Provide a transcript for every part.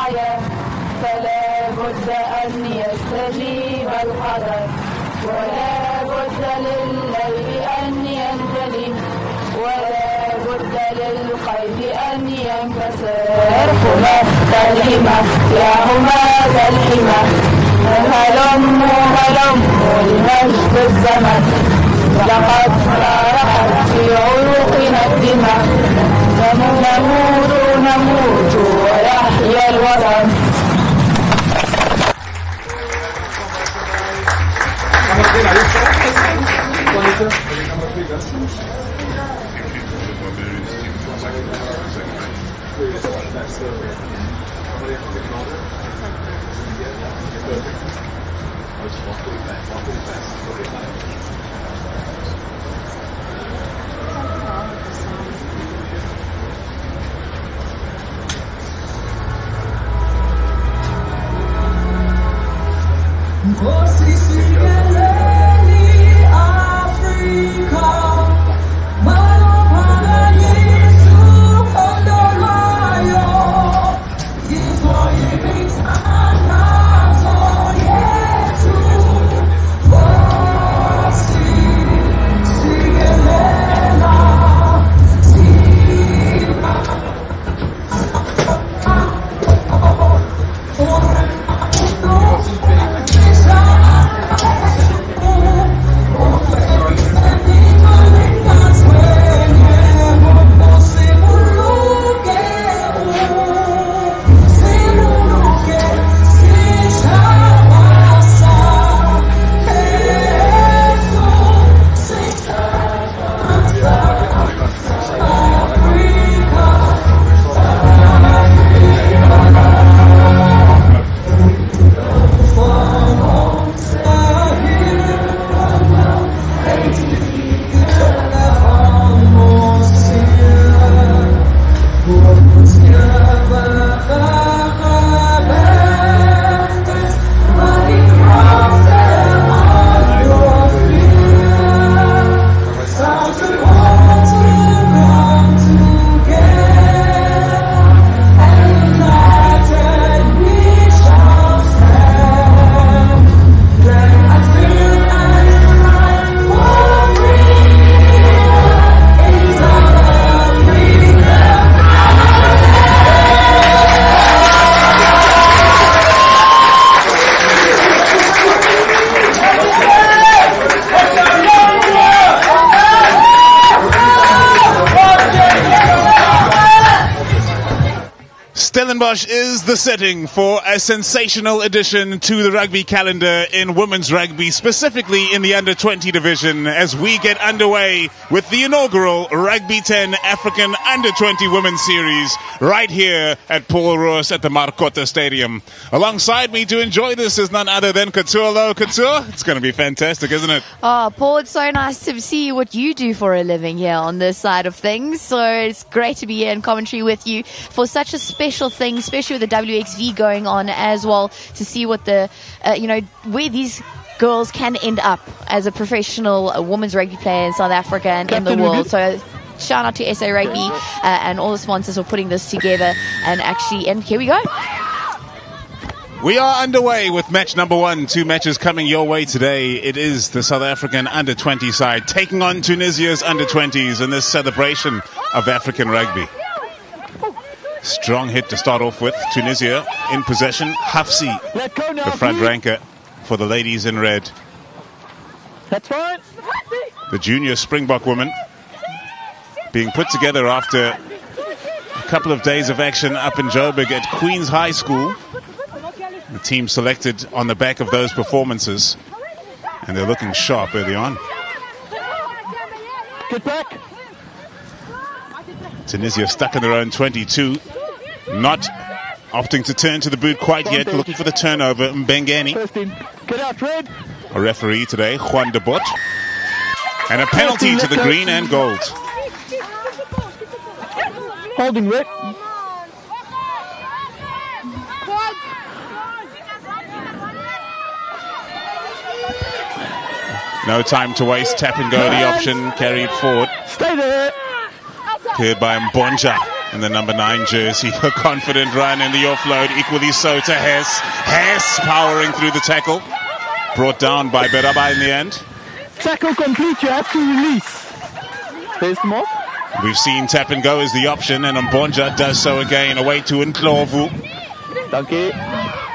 الأعيان فلا بد أن يستجيب القدر ولا بد للليل أن ينجلي ولا بد للقيد أن ينكسر خلفت الحمى يا هماة الحمى هلم لمجد الزمن لقد فرحت في عروقنا الدماء نموت ويحيى الوطن. Stellenbosch is the setting for a sensational addition to the rugby calendar in women's rugby, specifically in the under-20 division, as we get underway with the inaugural Rugby 10 African Under-20 Women's Series right here at Paul Roos at the Marcotta Stadium. Alongside me to enjoy this is none other than Couture. Hello, Couture. It's going to be fantastic, isn't it? Oh, Paul, it's so nice to see what you do for a living here on this side of things. So it's great to be here in commentary with you for such a special thing, especially with the WXV going on as well, to see what the, where these girls can end up as a professional women's rugby player in South Africa and in the world. So shout out to SA Rugby and all the sponsors for putting this together. And here we go. We are underway with match number 1. 2 matches coming your way today. It is the South African under-20 side taking on Tunisia's under-20s in this celebration of African rugby. Strong hit to start off with. Tunisia in possession. Hafsi, the front ranker for the ladies in red. That's right. The junior Springbok woman being put together after a couple of days of action up in Joburg at Queen's High School. The team selected on the back of those performances, and they're looking sharp early on. Get back. Tunisia stuck in their own 22, not opting to turn to the boot quite yet, looking for the turnover. Mbengeni, Get out, Red. a referee today, Juan de Bot, and a penalty to the green and gold. Holding, Red. No time to waste. Tap and go, the option carried forward. Stay there. Cleared by Mbonja. in the number 9 jersey. A confident run in the offload, equally so to Hess. Hess powering through the tackle. Brought down by Beraba in the end. Tackle complete, you have to release. There's the mark. We've seen tap and go as the option, and Mbonja does so again. Away to Ndlovu. Okay.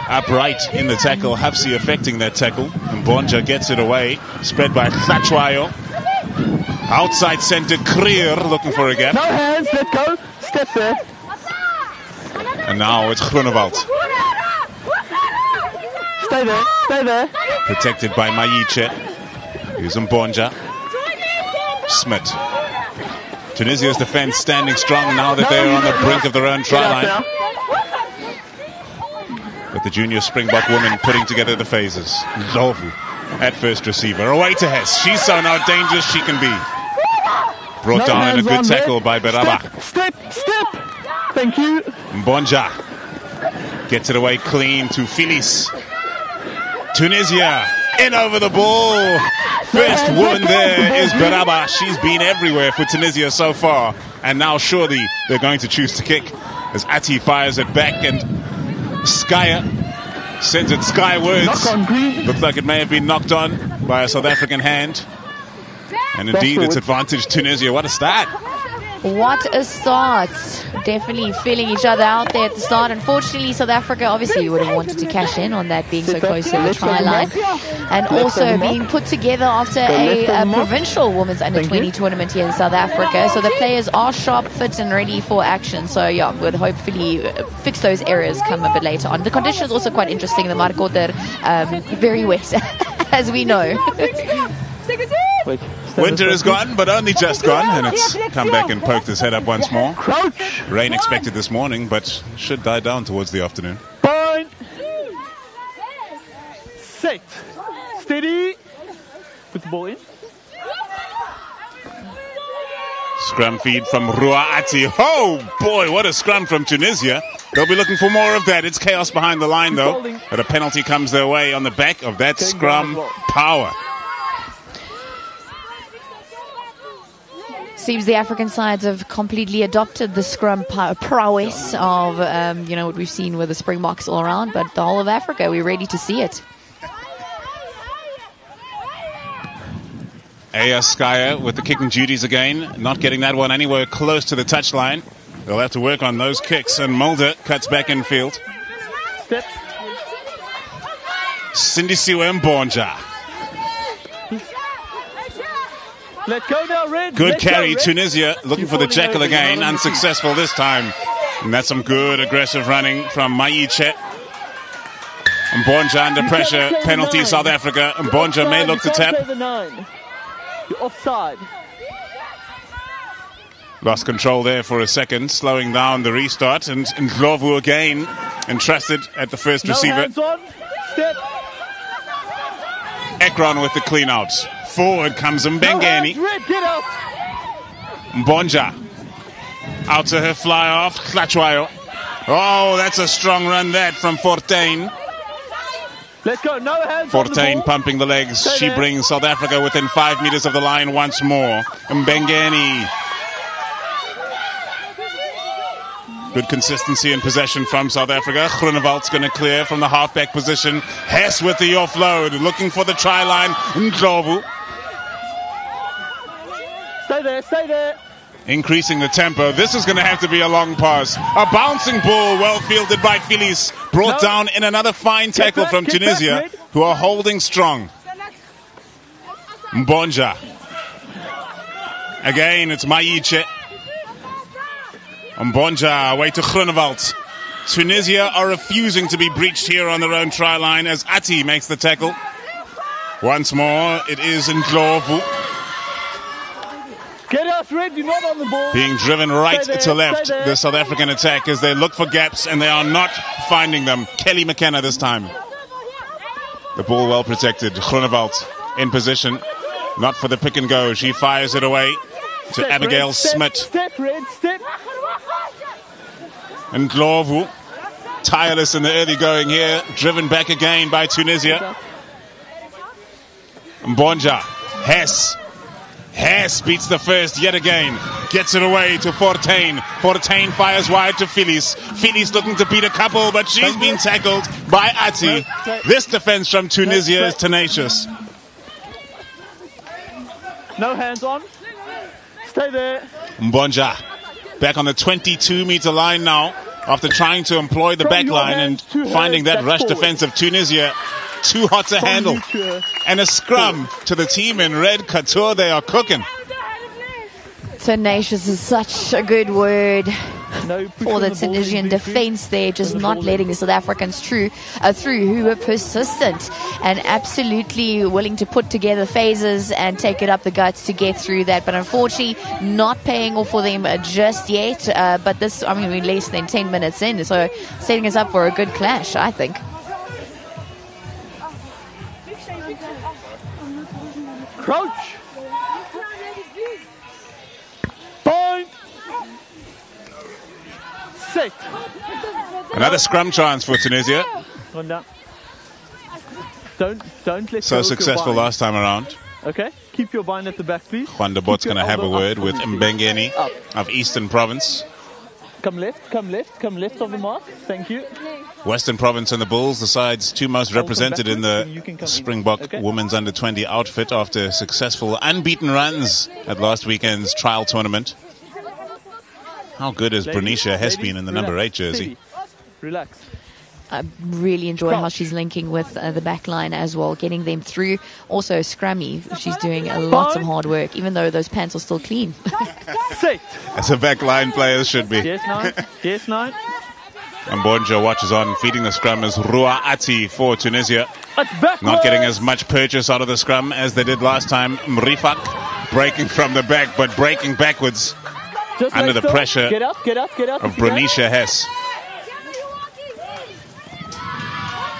Upright in the tackle, Hafsi affecting that tackle. Mbonja gets it away. Spread by Tlachwayo. Outside centre, Krier looking for a gap. No hands, let go. Step there. And now it's Groenewald. Stay there, stay there. Protected by Mayiche. Here's Mbonja. Smith. Tunisia's defense standing strong now that they're on the brink of their own try line. But the junior Springbok women putting together the phases. Ndlovu at first receiver. Away to Hess. She's so now dangerous she can be. Brought down in a good tackle by Beraba. Step. Thank you. Mbonja gets it away clean to Filis. Tunisia in over the ball. First woman there is Beraba. She's been everywhere for Tunisia so far. And now surely they're going to choose to kick as Ati fires it back and Skyer sends it skywards. Looks like it may have been knocked on by a South African hand. And indeed, it's advantage Tunisia. What a start. What a start. Definitely feeling each other out there at the start. Unfortunately, South Africa obviously would have wanted to cash in on that being so close to the try line. And also being put together after a provincial women's under-20 tournament here in South Africa. So the players are sharp, fit and ready for action. So yeah, we'll hopefully fix those errors come a bit later on. The conditions also quite interesting. The Markoter, very wet, as we know. Winter is gone, but only just gone, and it's come back and poked his head up once more. Rain expected this morning, but should die down towards the afternoon. Point. Set. Steady. Put the ball in. Scrum feed from Ruaati. Oh boy, what a scrum from Tunisia. They'll be looking for more of that. It's chaos behind the line though. But a penalty comes their way on the back of that scrum power. Seems the African sides have completely adopted the scrum prowess of, what we've seen with the Springboks all around. But the whole of Africa, we're ready to see it. Aya Skyer with the kicking duties again. Not getting that one anywhere close to the touchline. They'll have to work on those kicks. And Mulder cuts back in field. Sindisiwe Mbonja. Let go now, Red. Good carry, Tunisia looking for the jackal again, unsuccessful this time. And that's some good aggressive running from Mayiche. Mbonja under pressure, penalty South Africa. Mbonja may look to tap. You're offside. Lost control there for a second, slowing down the restart. And Ndlovu again, entrusted at the first receiver. Hands on. Step. Ekron with the clean outs. Forward comes Mbengeni. Mbonja. Out to her fly off. Tlachwayo. Oh, that's a strong run that from Fortuin. Let's go. No hands. Fortuin pumping the legs. She brings South Africa within 5 meters of the line once more. Mbengeni. Good consistency in possession from South Africa. Groenewald's going to clear from the halfback position. Hess with the offload. Looking for the try line. Ndlovu. Stay there. Increasing the tempo. This is going to have to be a long pass. A bouncing ball, well fielded by Filis. Brought down in another fine tackle from Tunisia, who are holding strong. Mbonja. Again, it's Mayiche. Mbonja away to Groenewald. Tunisia are refusing to be breached here on their own try line as Ati makes the tackle. Once more, it is Ndlovu. Get us, Red, you're not on the ball. Being driven right to left, the South African attack, as they look for gaps and they are not finding them. Kelly McKenna this time. The ball well protected. Groenewald in position. Not for the pick and go. She fires it away to Abigail Smith. Step, Red, step. And Ndlovu, tireless in the early going here. Driven back again by Tunisia. Mbonja. Hess. Hess beats the first yet again. Gets it away to Fortain. Fortain fires wide to Phyllis. Phyllis looking to beat a couple, but she's been tackled by Ati. This defense from Tunisia is tenacious. No hands on. Stay there. Mbonja back on the 22-meter line now after trying to employ the back line and finding that rush defense of Tunisia too hot to handle. And a scrum to the team in red. Couture, they are cooking. Tenacious is such a good word for the Tunisian defense there, just not letting the South Africans through, who were persistent and absolutely willing to put together phases and take it up the guts to get through that. But unfortunately, not paying off for them just yet. But this, I mean, we're less than 10 minutes in, so setting us up for a good clash, I think. Crouch. Point. Set. Another scrum chance for Tunisia. One down. Don't let So go of successful your bind. last time around. Okay, keep your bind at the back, please. Juan de Bot's Keep your going to have a elbow word up. with Mbengeni Up. of Eastern Province. Come left, come left, come left of the mark. Thank you. Western Province and the Bulls, the sides two most represented in the Springbok women's under-20 outfit after successful unbeaten runs at last weekend's trial tournament. How good has Bernicia Hess been in the number 8 jersey? Relax. I really enjoy how she's linking with the back line as well, getting them through. Also, Scrummy, she's doing a lot of hard work, even though those pants are still clean. Set. As a back line player should be. Yes, 9. Yes, 9. And Mbonja watches on, feeding the scrum as Rua Ati for Tunisia. It's backwards. Not getting as much purchase out of the scrum as they did last time. Mrifak breaking from the back, but breaking backwards Just under the like so. pressure Get up, get up, get up. of if you can. Bernicia Hess.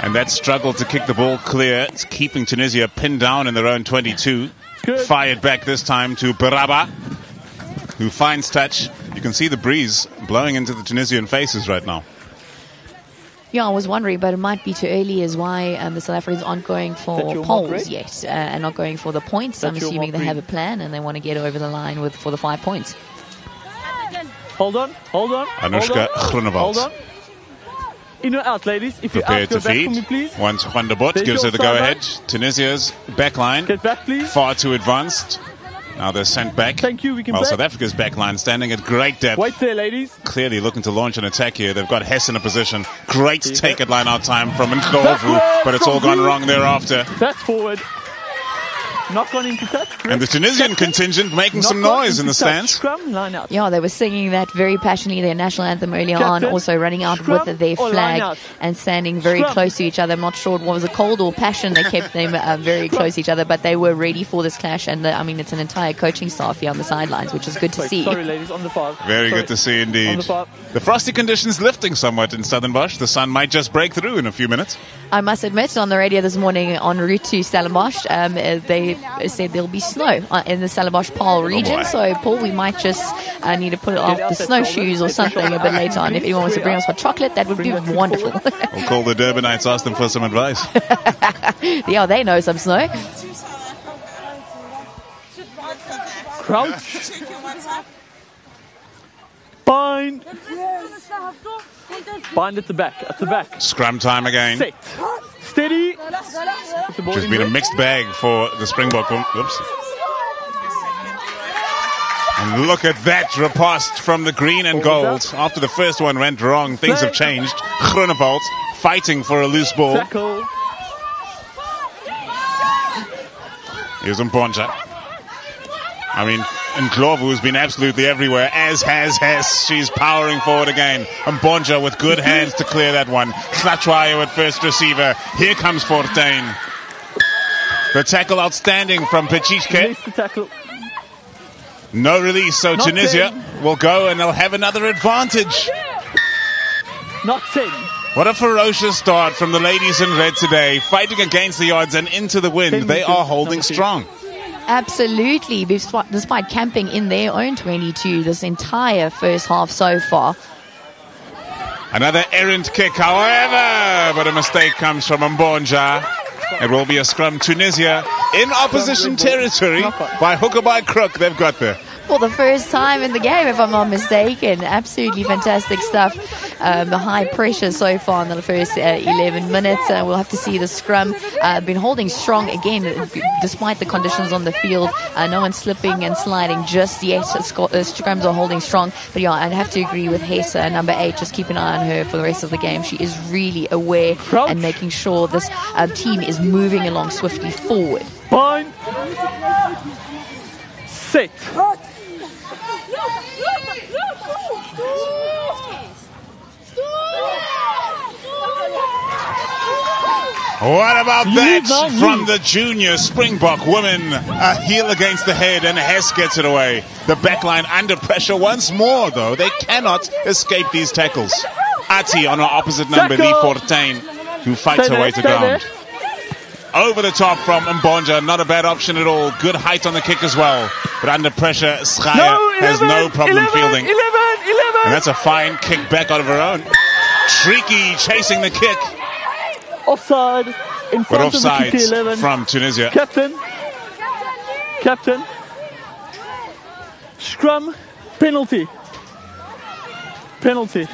And that struggle to kick the ball clear, it's keeping Tunisia pinned down in their own 22. Good. Fired back this time to Baraba, who finds touch. You can see the breeze blowing into the Tunisian faces right now. Yeah, I was wondering, but it might be too early as why the South Africans aren't going for That's your polls mark, right? yet and not going for the points. That's I'm your assuming mark, they have a Reed. plan and they want to get over the line for the 5 points. Hold on, hold on. Anushka hold on. Groenewald. Hold on. In or out, ladies. If you Prepared out, to go back for me, feed. please. Once Juan de Bot There's gives your her the side go-ahead. Tunisia's back line Get back, please. far too advanced. Now they're sent back. Thank you, we can While back. South Africa's back line standing at great depth. Wait there, ladies. Clearly looking to launch an attack here. They've got Hess in a position. Great you take go. at line out time from Ndlovu, Backward but it's from all gone Reed. wrong thereafter. That's forward. Not gone into touch. And the Tunisian contingent making some noise in the stands. Scrum, line out. Yeah, they were singing that very passionately, their national anthem earlier on, Captain, also running out scrum with their or line flag out? and standing very Scrum. close to each other. I'm not sure was it cold or passion. They kept them very close to each other, but they were ready for this clash. And I mean, it's an entire coaching staff here on the sidelines, which is good to Wait, see. sorry, ladies, on the 5. Very Sorry. good to see On indeed. the 5. The frosty conditions lifting somewhat in Stellenbosch. The sun might just break through in a few minutes. I must admit, on the radio this morning en route to Stellenbosch, they said there'll be snow in the Stellenbosch Paarl region. boy. So, Paul, we might just need to put off out the that snowshoes or shoulder. something a bit later on. If anyone wants to bring us hot chocolate, that would be Bring that wonderful. We'll call the Durbanites, ask them for some advice. Yeah, they know some snow. Crouch. Bind. Bind at the back. At the back. Scrum time again. Set. Steady. Put the ball Which has in been a red. mixed bag for the Springbok. Oops. And look at that riposte from the green and gold. After the first one went wrong, things have changed. Groenewald fighting for a loose ball. Tackle. Here's Mbonja. I mean, Ndlovu has been absolutely everywhere, as has Hess. She's powering forward again. Mbonja with good hands to clear that one. Hlachwayo at first receiver. Here comes Fortain. The tackle outstanding from Pechichke. Missed the tackle. No release, so Not Tunisia 10. will go and they'll have another advantage. Not 10. What a ferocious start from the ladies in red today, fighting against the odds and into the wind. 10 They meters, are holding number 2. strong. Absolutely, despite camping in their own 22 this entire first half so far. Another errant kick, however, but a mistake comes from Mbonja. It will be a scrum. Tunisia in opposition territory, by hook or by crook, they've got there. For the first time in the game, if I'm not mistaken. Absolutely fantastic stuff. The high pressure so far in the first 11 minutes. We'll have to see the scrum. Been holding strong again, despite the conditions on the field. No one's slipping and sliding just yet. Scrums are holding strong. But yeah, I'd have to agree with Hessa, number 8. Just keep an eye on her for the rest of the game. She is really aware and making sure this team is moving along swiftly forward. Point. Set. What about that from the junior Springbok women? A heel against the head, and Hess gets it away. The backline under pressure once more, though. They cannot escape these tackles. Ati on her opposite number, Lee Fortain, who fights her way to ground. Over the top from Mbonja, not a bad option at all. Good height on the kick as well. But under pressure, Schreier has no problem fielding. 11. And that's a fine kick back out of her own. Tricky chasing the kick. Offside in front of the offside 11 from Tunisia. Captain. Scrum. Penalty.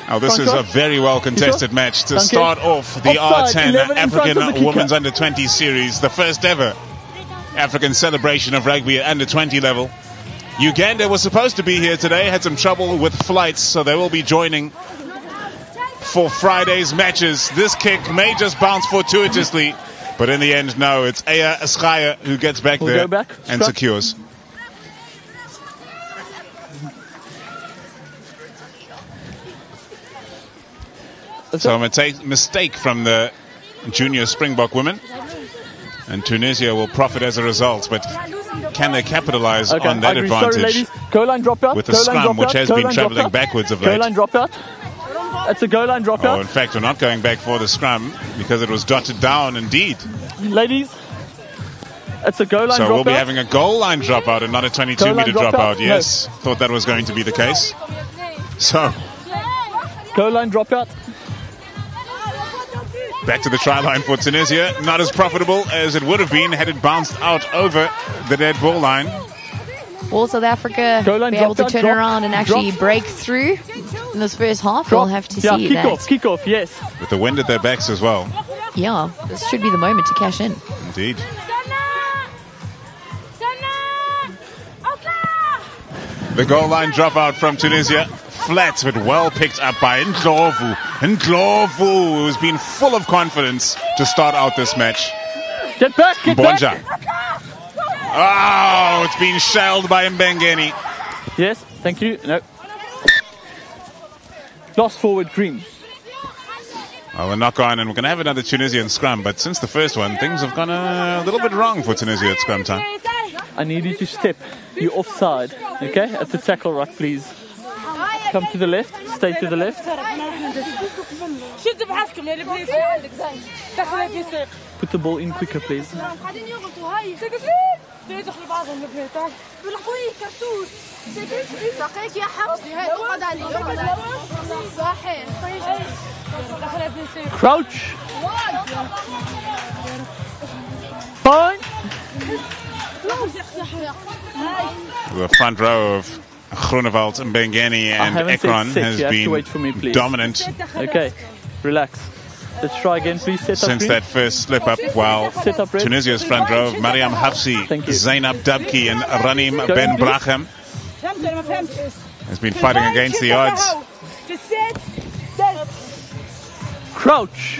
Oh, this is a very well contested match to start off the Offside, R10 11 in front of the African kicker. Women's Under-20 series, the first ever African celebration of rugby at Under-20 level. Uganda was supposed to be here today, had some trouble with flights, so they will be joining for Friday's matches. This kick may just bounce fortuitously, but in the end, no, it's Aya Schreier who gets back there and secures. So a mistake from the junior Springbok women, and Tunisia will profit as a result, but can they capitalize on that advantage? Goal line dropout. With the scrum, which has been travelling backwards of late? Goal line dropout. It's a goal line dropout. Oh, in fact, we're not going back for the scrum because it was jotted down indeed. Ladies, it's a goal line dropout. So we'll be having a goal line dropout and not a 22-meter dropout. Yes, thought that was going to be the case. So, goal line dropout. Back to the try line for Tunisia. Not as profitable as it would have been had it bounced out over the dead ball line. Will South Africa be able to turn around and actually break through in this first half? We'll have to see that. Kick off, yes. With the wind at their backs as well. Yeah, this should be the moment to cash in. Indeed. The goal line dropout from Tunisia. Flat, but well picked up by Ndlovu. Ndlovu, who's been full of confidence to start out this match. Get back, get Mbonja. back. Oh, it's been shelled by Mbengeni. Yes, thank you. No. Lost forward, green. Well, the knock on, and we're going to have another Tunisian scrum, but since the first one, things have gone a little bit wrong for Tunisia at scrum time. I need you to step. You're offside, okay? At the tackle ruck, please. Come to the left, stay to the left. Put the ball in quicker, please. Crouch. Fine. The front row of Groenewald, Mbengeni and Ekron has been dominant. Okay, relax. Let's try again, please. Set up since that first slip up, while Tunisia's front row of Mariam Hafsi, Zainab Dabki and Ranim Ben Brahim has been fighting against the odds. Crouch.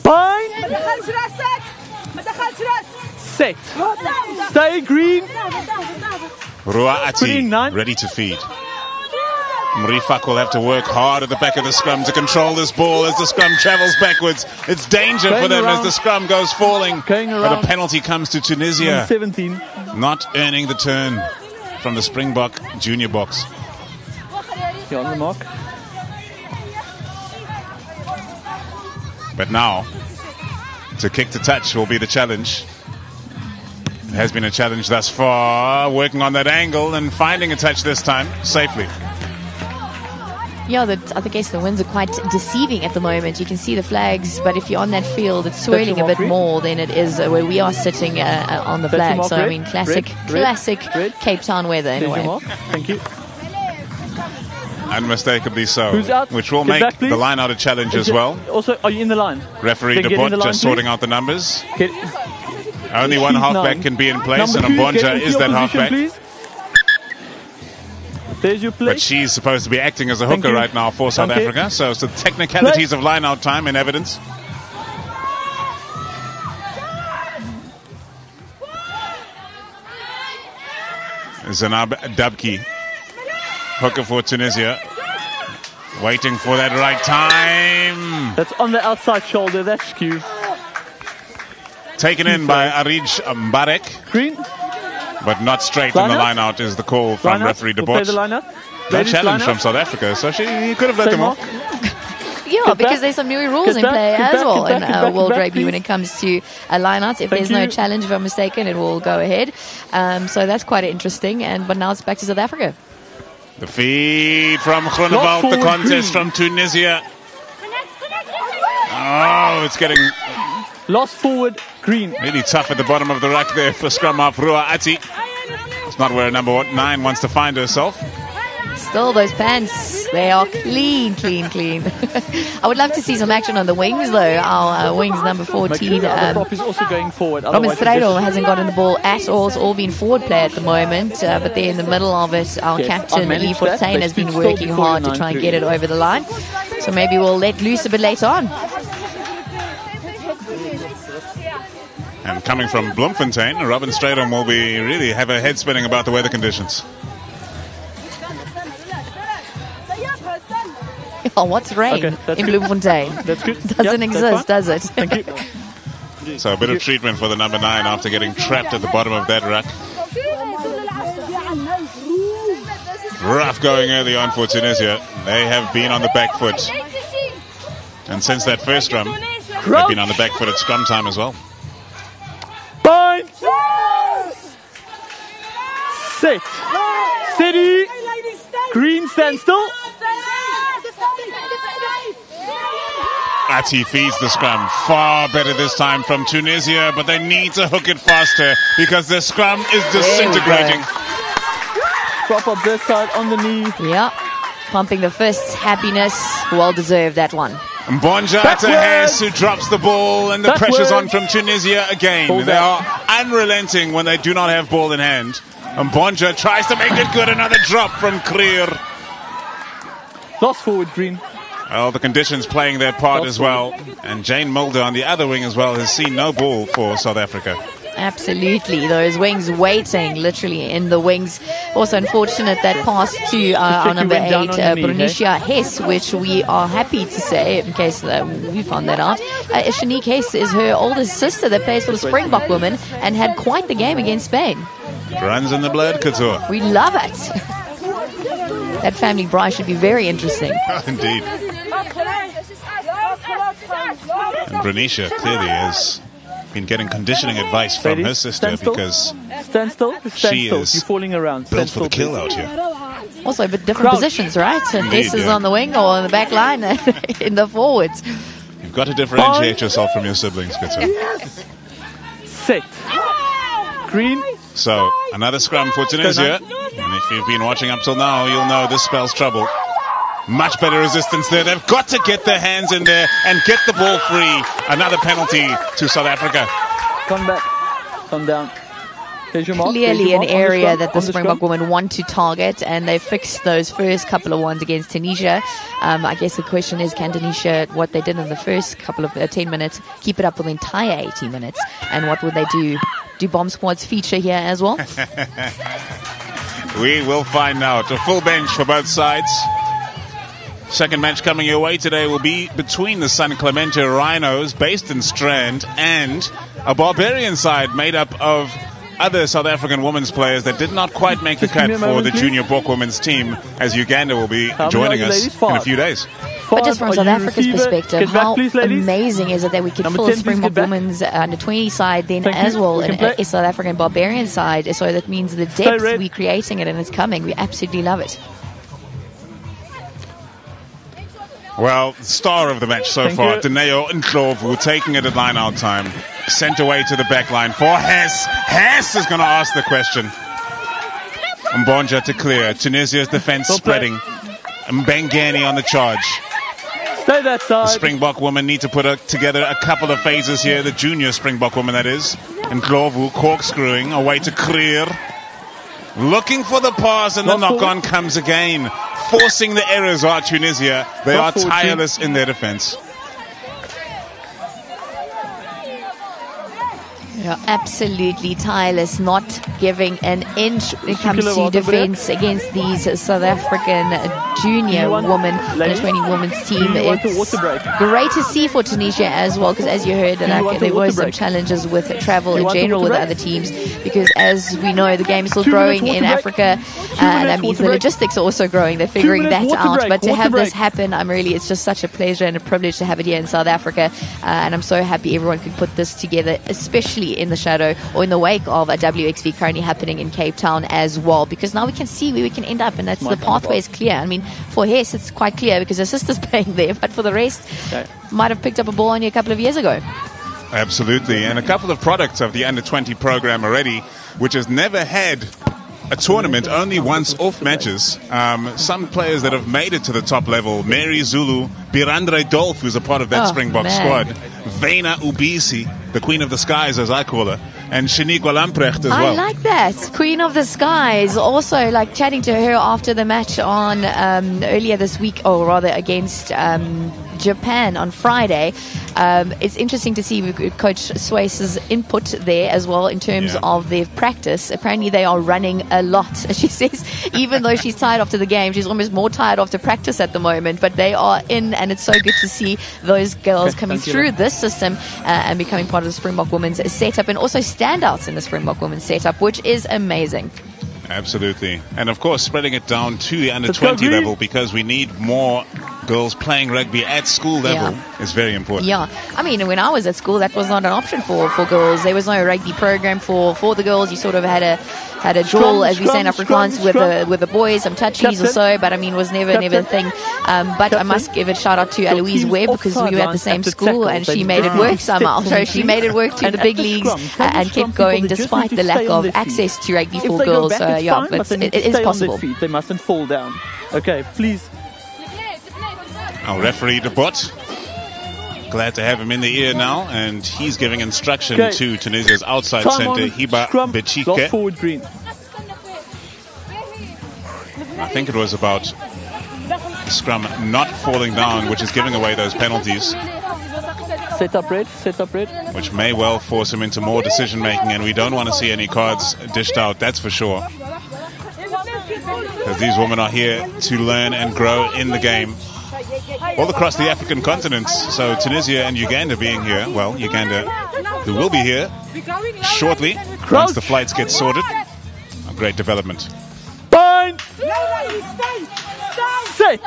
Fine. Set. Stay green. Rua Ati ready to feed. Mrifak will have to work hard at the back of the scrum to control this ball as the scrum travels backwards. It's danger for them as the scrum goes falling. But a penalty comes to Tunisia. 17. Not earning the turn from the Springbok junior box. You're on the mark. But now, to kick to touch will be the challenge. It has been a challenge thus far, working on that angle and finding a touch this time safely. Yeah, I guess the winds are quite deceiving at the moment. You can see the flags, but if you're on that field, it's swirling a bit more than it is where we are sitting on the flag. So, I mean, classic Cape Town weather in a way. Thank you. Unmistakably so. Who's out? Which will Get make back, the line out a challenge as well. Also, are you in the line? Referee Then get in the DeBont line, just please. sorting out the numbers. Get, Only one He's halfback nine. can be in place, Number and 2, get Mbonja into is your that position, halfback. please. There's your place. But she's supposed to be acting as a Thank hooker you. right now for South Okay. Africa. So it's the technicalities of line-out time in evidence. Zanab Dabki, hooker for Tunisia. Waiting for that right time. That's on the outside shoulder. That's skew. Taken in by Arij Mbarek, Green. but not straight Line in the out. line-out is the call from Line out. referee We'll play the DeBont. line out. No Ladies, challenge line from out. South Africa, so he could have let Stay them mark. off. Yeah, Get because back. there's some new rules Get in back, play get as back, well get in back, get back, World get back, Rugby when please. it comes to line-outs. If Thank there's no you. challenge, if I'm mistaken, it will go ahead. So that's quite interesting. But now it's back to South Africa. The feed from Lost Groenewald, the forward contest Green. from Tunisia. Oh, it's getting Lost forward, Green. really tough at the bottom of the rack there for scrum half Rua Ati. It's not where number 9 wants to find herself. Still, those pants, they are clean, clean, clean. I would love to see some action on the wings, though. Our wings, number 14. The other prop is also going forward. Robin Otherwise, it Stradel just- hasn't gotten the ball at all. It's all been forward play at the moment. But there in the middle of it, our Yes, captain, I've managed Lee that. Fontaine, They has been stood still working before hard the to try and 9-3. get it over the line. So maybe we'll let loose a bit later on. And coming from Bloemfontein, Robin Stradom will be really have her head spinning about the weather conditions. Oh, what's rain Okay, that's in good. Bloemfontein? That's good. Doesn't Yeah, that's exist, fine. does it? Thank you. So a bit of treatment for the number 9 after getting trapped at the bottom of that rack. Rough going early on for Tunisia. They have been on the back foot. And since that first scrum, they've been on the back foot at scrum time as well. Bind. Set. Steady. Green, stand still. Ati feeds the scrum. Far better this time from Tunisia, but they need to hook it faster because the scrum is disintegrating. Prop up this side on the knee. Yeah. Pumping the fists. Happiness. Well deserved, that one. Mbonja Backwards. Hess, who drops the ball, and the Backwards. pressure's on from Tunisia again. Ball They back. are unrelenting when they do not have ball in hand. Mbonja tries to make it good. Another drop from Krier. Lost forward, Green. Well, the conditions playing their part Lost as well. And Jane Mulder on the other wing as well has seen no ball for South Africa. Absolutely. Those wings waiting, literally in the wings. Also unfortunate that pass to our check number who went down 8, on the knee, Bernicia Hess, which we are happy to say, in case we found that out. Shanique Hess is her older sister that plays for the Springbok women and had quite the game against Spain. Runs in the blood, Couture. We love it. That family bride should be very interesting. Indeed. And Bernicia clearly has been getting conditioning advice from Ladies, her sister stand still. because Stand still. Stand She still. is You're falling around. built Stand for the still, kill out here. Also, but different Crouch. positions, right? And Indeed, Hess is yeah. on the wing or on the back line in the forwards. You've got to differentiate yourself from your siblings, Couture. Set. Green. So, another scrum for Tunisia. And if you've been watching up till now, you'll know this spells trouble. Much better resistance there. They've got to get their hands in there and get the ball free. Another penalty to South Africa. Come back. Come down. There's your mark. Clearly There's your an mark on the area scrum, that the on the Springbok scrum. women want to target, and they fixed those first couple of ones against Tunisia. I guess the question is, can Tunisia, what they did in the first couple of 10 minutes, keep it up for the entire 80 minutes? And what would they do? Do bomb squads feature here as well? We will find out. A full bench for both sides. Second match coming your way today will be between the San Clemente Rhinos, based in Strand, and a Barbarian side made up of other South African women's players that did not quite make the Just give cut me a for moment, the please. Junior Bok women's team, as Uganda will be How many joining are you, us ladies? in a Five. few days. But just from Are South you Africa's receiver? perspective, Get back, how please, ladies. amazing is it that we could Number fill 10, a please Springbok get back. women's under 20 side, then Thank as you. well We can a play. South African Barbarian side. So that means the Stay depth red. we're creating it and it's coming. We absolutely love it. Well, star of the match so far, Dineo Ndlovu taking it at line-out time. Sent away to the back line for Hess. Hess is going to ask the question. Mbonja to clear. Tunisia's defense spreading. Mbengeni on the charge. Stay that side. The Springbok women need to put together a couple of phases here. The junior Springbok woman, that is. Ndlovu corkscrewing away to Creer. Looking for the pass, and the knock-on comes again. Forcing the errors are Tunisia. They are tireless in their defense. Yeah, absolutely tireless, not giving an inch when it comes to defense against these South African junior women and 20 women's team. It's great to see for Tunisia as well, because as you heard, there were some challenges with travel in general with other teams, because as we know, the game is still growing in Africa, and that means the logistics are also growing. They're figuring that out, but to have this happen, it's just such a pleasure and a privilege to have it here in South Africa, and I'm so happy everyone could put this together, especially in the shadow or in the wake of a WXV currently happening in Cape Town as well, because now we can see where we can end up, and that's the pathway is clear. For Hess it's quite clear because her sister's playing there, but for the rest, might have picked up a ball on you a couple of years ago. Absolutely, and a couple of products of the under-20 program already, which has never had a tournament, only once off matches. Some players that have made it to the top level: Mary Zulu, Birandre Dolph, who's a part of that Springbok squad, Vena Ubisi, the Queen of the Skies as I call her, and Shaniqua Lamprecht as well. I like that, Queen of the Skies. Also, chatting to her after the match on earlier this week, or rather against Japan on Friday. It's interesting to see Coach Swace's input there as well in terms of their practice. Apparently they are running a lot. She says even though she's tired after the game, she's almost more tired after practice at the moment, but they are in, and it's so good to see those girls coming through this system and becoming part of the Springbok women's setup, and also standouts in the Springbok women's setup, which is amazing. Absolutely. And of course spreading it down to the under-20 level, because we need more girls playing rugby at school level is very important. Yeah, when I was at school, that was not an option for girls. There was no rugby program for the girls. You sort of had a draw, as we say in Afrikaans, with the boys, some touchies or so, but it was never a thing. But I must give a shout out to Eloise Webb, because we were at the same school and she made it work somehow. So she made it work to the big leagues and kept going despite the lack of access to rugby for girls. So it is possible. They mustn't fall down. Okay, please. Our referee, De Bot, glad to have him in the ear now, and he's giving instruction to Tunisia's outside centre, Hiba Bechike. Forward green. I think it was about the scrum not falling down, which is giving away those penalties. Set up red. Which may well force him into more decision making, and we don't want to see any cards dished out, that's for sure. Because these women are here to learn and grow in the game. All across the African continent. So Tunisia and Uganda being here. Well, Uganda, who will be here shortly once the flights get sorted. A great development. Bind! Set!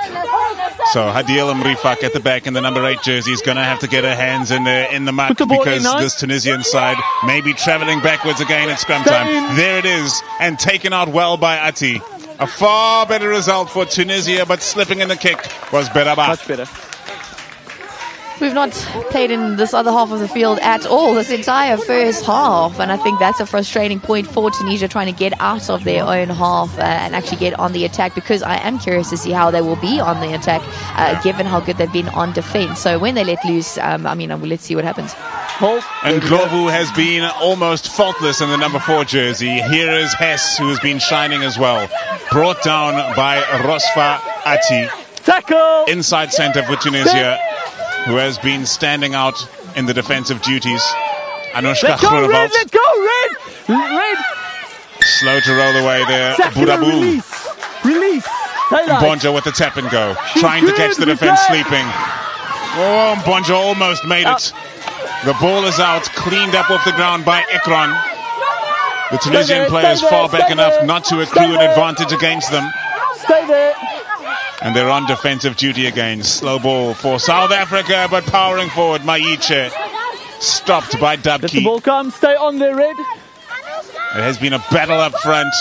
So Hadiel Mrifak at the back in the number 8 jersey is going to have to get her hands in the muck, because this Tunisian side may be travelling backwards again at scrum time. There it is, and taken out well by Ati. A far better result for Tunisia, but slipping in the kick was Beraba. Much better. We've not played in this other half of the field at all this entire first half, and I think that's a frustrating point for Tunisia, trying to get out of their own half and actually get on the attack, because I am curious to see how they will be on the attack given how good they've been on defense. So when they let loose, let's see what happens. And Ndlovu has been almost faultless in the number 4 jersey. Here is Hess, who has been shining as well. Brought down by Rosfa Ati. Tackle! Inside centre for Tunisia, who has been standing out in the defensive duties. Anushka Groenewald. Let's go, Red! Slow to roll away there. Burabu. Release. Mbonja with the tap and go. Trying to catch the defense sleeping. Oh, Mbonja almost made it. The ball is out, cleaned up off the ground by Ekron. The Tunisian players far back enough not to accrue an advantage against them. Stay there. And they're on defensive duty again. Slow ball for South Africa, but powering forward, Maiche. Stopped by Dubke. Let the ball come, stay on there, Red. It has been a battle up front.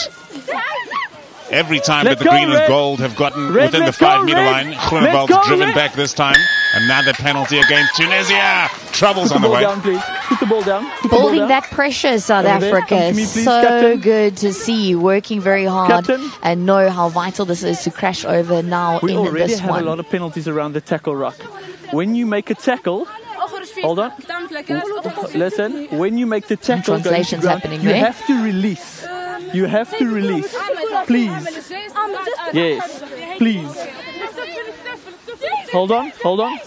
Every time Let that the go, green and Red. gold have gotten Red, within the let go, 5 meter Red. line, Let Groenewald's go, driven Red. back this time. Another penalty against Tunisia. Troubles Put on the the ball way. down, please. Put the ball down. Put the ball Building down. that pressure, South Over there. Come Africa. to me, please, So Captain. good to see. Working very hard Captain. and know how vital this is to crash over now We in already this have one. a lot of penalties around the tackle ruck. When you make a tackle, hold on. Listen, when you make the tackle, going to translations ground, happening you there. have to release. You have to release. Please. Yes. Please. Hold on. Hold on.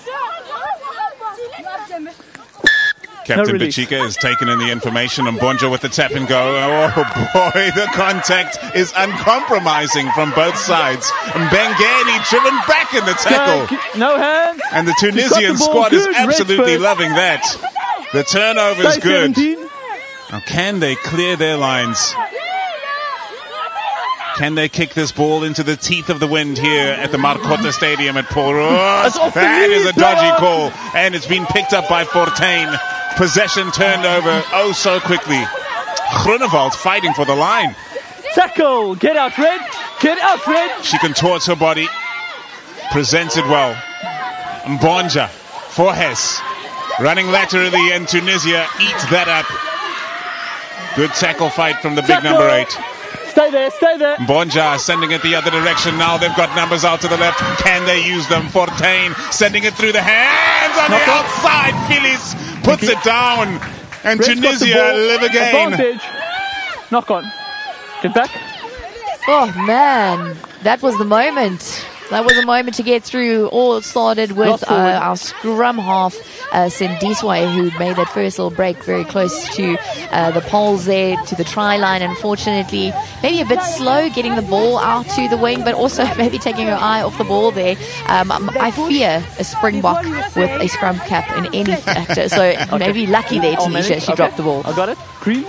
Captain release. Bachika has taken in the information, and Bonja with the tap and go. Oh boy, the contact is uncompromising from both sides. And Bengani driven back in the tackle. No hands. And the Got Tunisian the ball. squad is Good. Red absolutely first. loving that. The turnover is Stay good. 17. Now, can they clear their lines? Can they kick this ball into the teeth of the wind here at the Marcotta Stadium at Paul Roos? That's off the That knee, is a dodgy player. call, and it's been picked up by Fortuin. Possession turned over oh so quickly. Groenewald fighting for the line. Tackle. Get out, Red. Get out, Red. She contorts her body, presents it well. Mbonja for Hess, running laterally, and Tunisia eats that up. Good tackle fight from the big Tackle. number 8. Stay there. Stay there. Mbonja sending it the other direction. Now they've got numbers out to the left. Can they use them? Fortuin sending it through the hands on the Knock on. outside. Phyllis puts it down, and Red's got the Tunisia ball. live again. Advantage. Knock on. Get back. Oh man, that was the moment. That was a moment to get through. All started with Lost forward. our scrum half, Sindiswa, who made that first little break very close to the poles there, to the try line. Unfortunately, maybe a bit slow getting the ball out to the wing, but also maybe taking her eye off the ball there. I fear a Springbok with a scrum cap in any factor. So maybe lucky there, I'll Tunisia, manage. she dropped the ball. I got it. Cream.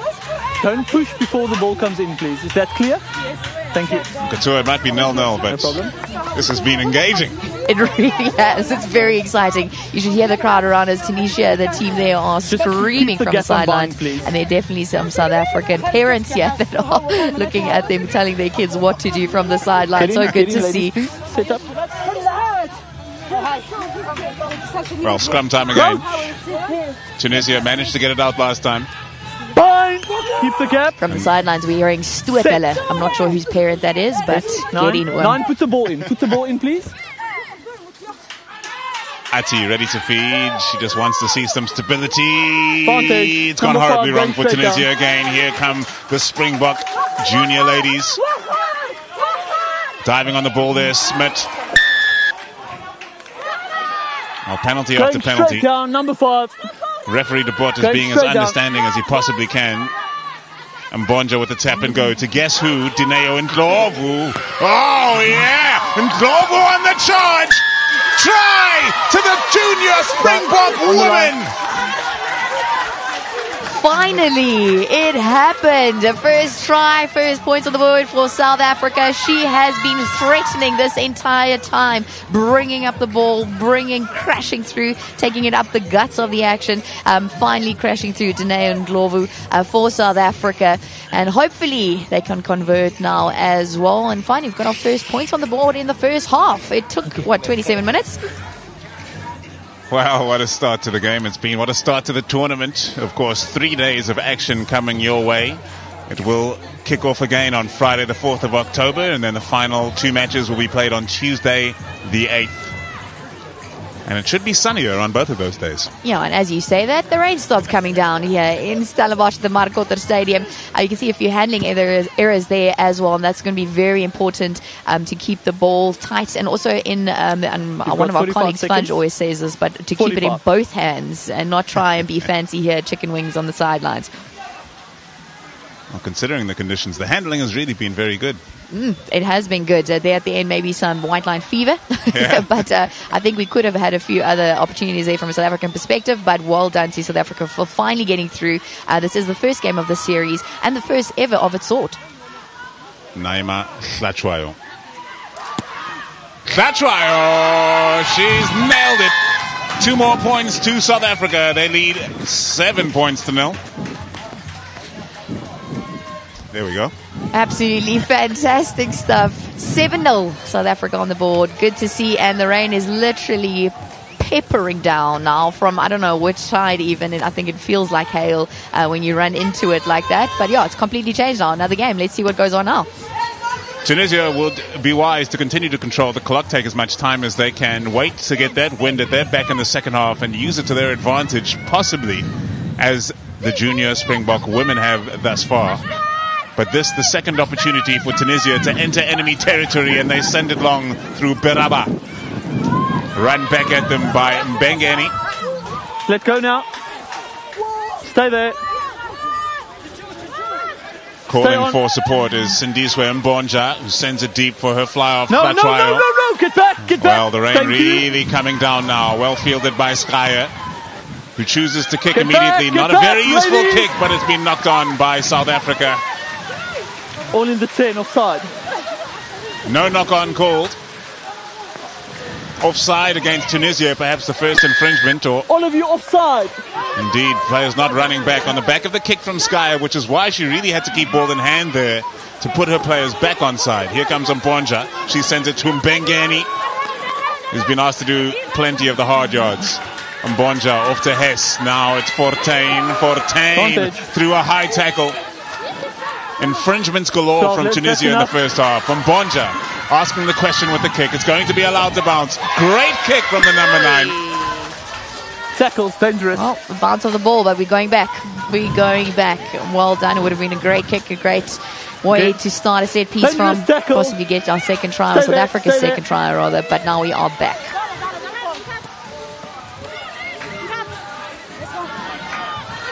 Don't push before the ball comes in, please. Is that clear? Yes. Thank you. Couture, it might be 0-0, No but problem. this has been engaging. It really has. It's very exciting. You should hear the crowd around us. Tunisia, the team there, are Just screaming keep the from the gas on sidelines. bind, please. And there are definitely some South African parents here that are looking at them, telling their kids what to do from the sidelines. So good to see. Please. Set up. Well, scrum time again. Tunisia managed to get it out last time. Bind. Keep the gap. From the sidelines, we're hearing Stuapella. I'm not sure whose parent that is, but get in. Nine, put the ball in. Put the ball in, please. Ati ready to feed. She just wants to see some stability. Advantage. It's gone Number horribly 5, wrong going for straight Tunisia down. again. Here come the Springbok junior ladies. Diving on the ball there, Smith. Oh, penalty Going after penalty. straight down. Number 5. Referee De Bort is Going being as straight down. understanding as he possibly can. And Bonja with the tap and go to guess who? Dineo Ndlovu. Oh, yeah! Ndlovu on the charge! Try to the junior Springbok women! Finally, it happened. The first try, first points on the board for South Africa. She has been threatening this entire time, bringing up the ball, crashing through, taking it up the guts of the action. Finally crashing through Dineo Ndlovu for South Africa. And hopefully they can convert now as well. And finally, we've got our first points on the board in the first half. It took, 27 minutes? Wow, what a start to the game it's been. What a start to the tournament. Of course, 3 days of action coming your way. It will kick off again on Friday the 4th of October, and then the final 2 matches will be played on Tuesday the 8th. And it should be sunnier on both of those days. Yeah, and as you say that, the rain starts coming down here in Stellenbosch, the Marcotter Stadium. You can see a few handling errors there as well, and that's going to be very important to keep the ball tight. And also in, and one of our colleagues, Sponge, always says this, but to keep it in both hands and not try and be fancy here, chicken wings on the sidelines. Well, considering the conditions, the handling has really been very good. It has been good. There at the end, maybe some white line fever. Yeah. But I think we could have had a few other opportunities there from a South African perspective. But well done to South Africa for finally getting through. This is the first game of the series and the first ever of its sort. Naima Hlachwayo. Hlachwayo! She's nailed it. 2 more points to South Africa. They lead 7 points to 0. There we go. Absolutely fantastic stuff. 7-0 South Africa on the board. Good to see. And the rain is literally peppering down now from I don't know which side even. I think it feels like hail when you run into it like that. But yeah, it's completely changed now. Another game. Let's see what goes on now. Tunisia would be wise to continue to control the clock, take as much time as they can, wait to get that wind at their back in the second half and use it to their advantage, possibly, as the junior Springbok women have thus far. But this, the second opportunity for Tunisia to enter enemy territory, and they send it long through Beraba. Run back at them by Mbengeni. Let go now. Stay there. Calling for support is Sindiswe Mbonja, who sends it deep for her fly-off. No, get back, get back. Well, the rain really coming down now. Well fielded by Skyer, who chooses to kick immediately. Not a very useful kick, but it's been knocked on by South Africa. All in the 10, offside. No knock-on called. Offside against Tunisia, perhaps the first infringement. Or all of you offside. Indeed, players not running back on the back of the kick from Skyer, which is why she really had to keep ball in hand there to put her players back on side. Here comes Mbonja. She sends it to Mbengeni, who's been asked to do plenty of the hard yards. Mbonja off to Hess. Now it's Fortain through a high tackle. Infringements galore from Tunisia in the first half. Mbonja asking the question with the kick. It's going to be allowed to bounce. Great kick from the number 9. Tackles, dangerous. Well, the bounce of the ball, but we're going back. We're going back. Well done. It would have been a great kick, a great way to start a set piece from. Possibly get our second try, or South Africa's second try rather, but now we are back.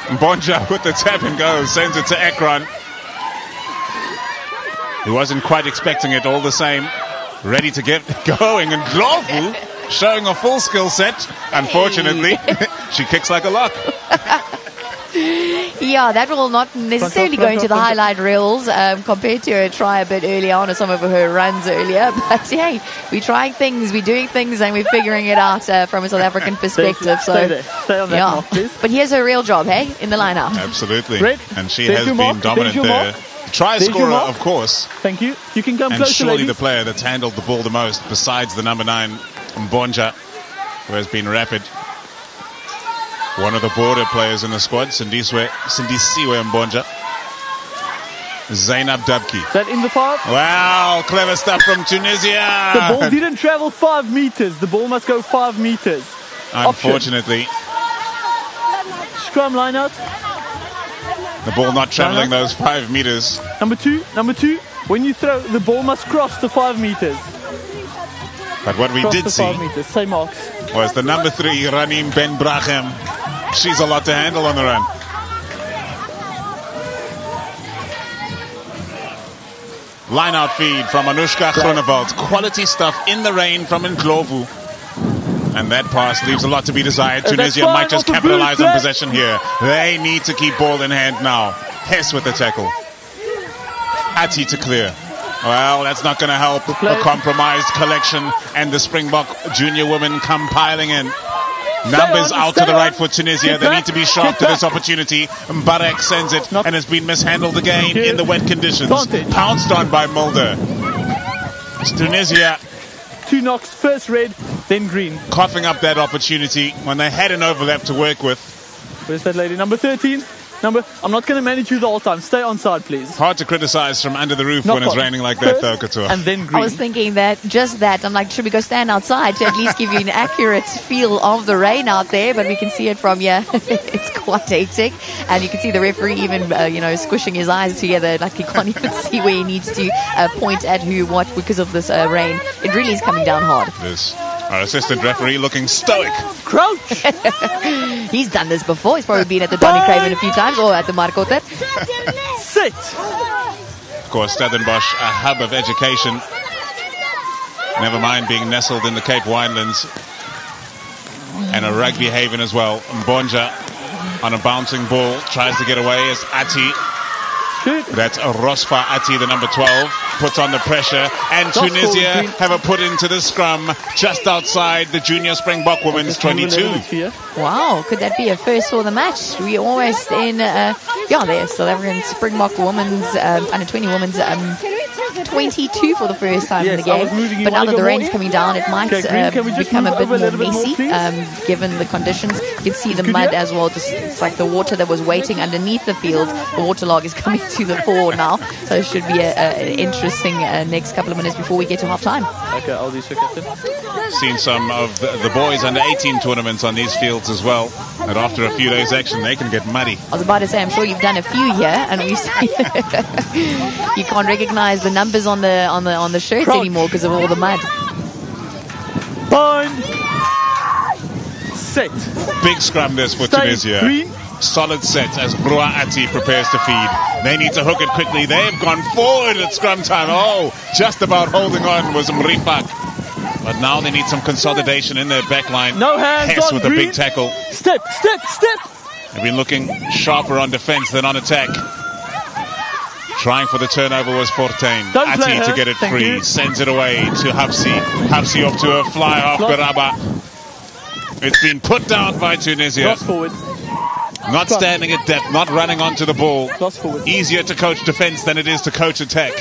Mbonja with the tap and go, sends it to Ekron. He wasn't quite expecting it all the same. Ready to get going, and Dlovu showing a full skill set. Unfortunately, she kicks like a lock. Yeah, that will not necessarily go into the highlight reels compared to her try a bit earlier on or some of her runs earlier. But hey, we're trying things, we're doing things, and we're figuring it out from a South African perspective. Stay there. Stay on that mark, please. But here's her real job, hey, in the lineup. Absolutely. Red. And she has been dominant there. Try scorer, of course. Thank you. You can come closer, and surely ladies. The player that's handled the ball the most, besides the number 9, Mbonja, who has been rapid. One of the border players in the squad, Sindisiwe Mbonja. Zainab Dabki. Is that in the 5? Wow, clever stuff from Tunisia. The ball didn't travel 5 meters. The ball must go 5 meters. Unfortunately. Option. Scrum line out. The ball not traveling those 5 meters. Number two, when you throw, the ball must cross the 5 meters. But what we did see same marks, was the number 3, Ranim Ben Brachem. She's a lot to handle on the run. Line out feed from Anushka Groenewald. Quality stuff in the rain from Ndlovu. And that pass leaves a lot to be desired. Tunisia might just capitalize on possession here. They need to keep ball in hand now. Hess with the tackle. Ati to clear. Well, that's not going to help. A compromised collection, and the Springbok junior women come piling in. Numbers out to the right for Tunisia. They need to be sharp to this opportunity. Mbarek sends it, and it's been mishandled again in the wet conditions. Pounced on by Mulder. It's Tunisia. 2 knocks, first red, then green. Coughing up that opportunity when they had an overlap to work with. Where's that lady? Number 13. I'm not going to manage you the whole time. Stay on side, please. Hard to criticize from under the roof when it's raining like that, though, Couture. And then green. I was thinking that, I'm like, should we go stand outside to at least give you an accurate feel of the rain out there? But we can see it from here. It's quite hectic. And you can see the referee even, squishing his eyes together. Like he can't even see where he needs to point at what because of this rain. It really is coming down hard. It is. Our assistant referee looking stoic. Crouch! He's done this before. He's probably been at the Donny Craven a few times or at the Marcotter. Sit! Of course, Stellenbosch, a hub of education. Never mind being nestled in the Cape Winelands. And a rugby haven as well. Mbonja on a bouncing ball. Tries to get away as Ati. That's Rosfa Ati, the number 12. puts on the pressure, and Tunisia have a put into the scrum just outside the junior Springbok women's 22. Wow, could that be a first for the match? We almost in, there's South African Springbok women's, under 20 women's 22 for the first time in the game. But now that the rain's coming down, it might become a bit more messy, given the conditions. You can see the mud as well, just it's like the water that was waiting underneath the field. The waterlog is coming to the fore now, so it should be an interesting next couple of minutes before we get to half time. Okay, I'll do so, Captain. Seen some of the boys under 18 tournaments on these fields as well, and after a few days action they can get muddy. I was about to say, I'm sure you've done a few here, and we've seen you can't recognize the numbers on the shirts anymore because of all the mud. Bind. Set. Big scrum this for Tunisia. Green. Solid set as Brua Ati prepares to feed. They need to hook it quickly. They've gone forward at scrum time. Oh, just about holding on was Mrifak. But now they need some consolidation in their back line. No hands Hess on with green. a big tackle. Step. They've been looking sharper on defense than on attack. Trying for the turnover was Fortain. Ati to get it free. Sends it away to Hafsi. Hafsi off to a fly off Beraba. It's been put down by Tunisia. Cross forward. Not standing at depth, not running onto the ball. Cross forward. Easier to coach defense than it is to coach attack.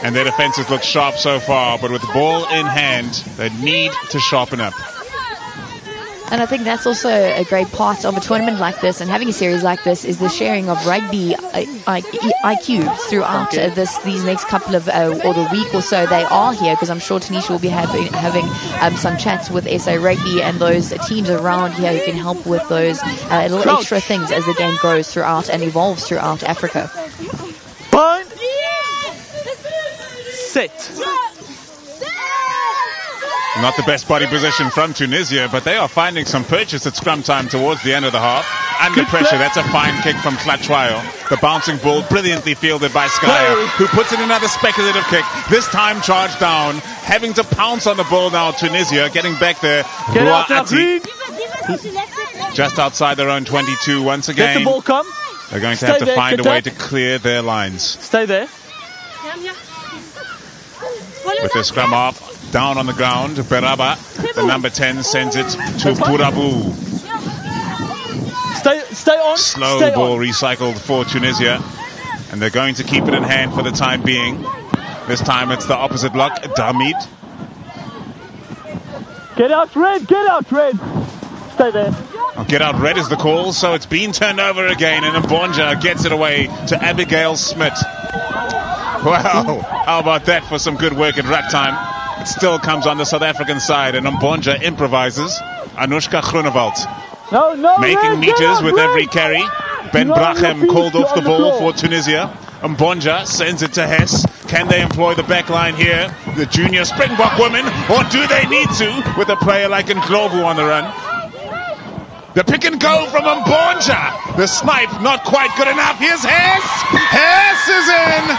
And their defenses look sharp so far, but with the ball in hand, they need to sharpen up. And I think that's also a great part of a tournament like this, and having a series like this, is the sharing of rugby IQ throughout these next couple of or the week or so they are here, because I'm sure Tunisia will be having some chats with SA Rugby and those teams around here who can help with those little extra things as the game grows throughout and evolves throughout Africa. Bind. Set. Not the best body position from Tunisia, but they are finding some purchase at scrum time towards the end of the half. Under pressure, that's a fine kick from Klatchwayo. The bouncing ball brilliantly fielded by Skyer, who puts in another speculative kick. This time charged down, having to pounce on the ball now. Tunisia getting back there. Get out now, green. Just outside their own 22 once again. Let the ball come. They're going to have to find a way to clear their lines. Stay there. With the scrum off. Down on the ground, Beraba, the number 10, sends it to Burabu. Stay on. Slow ball recycled for Tunisia, and they're going to keep it in hand for the time being. This time it's the opposite block, Damit. Get out red, Stay there. Get out red is the call, so it's been turned over again, and Mbonja gets it away to Abigail Smith. Wow, how about that for some good work at ruck time? It still comes on the South African side, and Mbonja improvises. Anushka Groenewald making meters with every carry. Ben Brachem called off the ball for Tunisia. Mbonja sends it to Hess. Can they employ the back line here? The junior Springbok women, or do they need to with a player like Ndlovu on the run? The pick and go from Mbonja. The snipe not quite good enough. Here's Hess. Hess is in.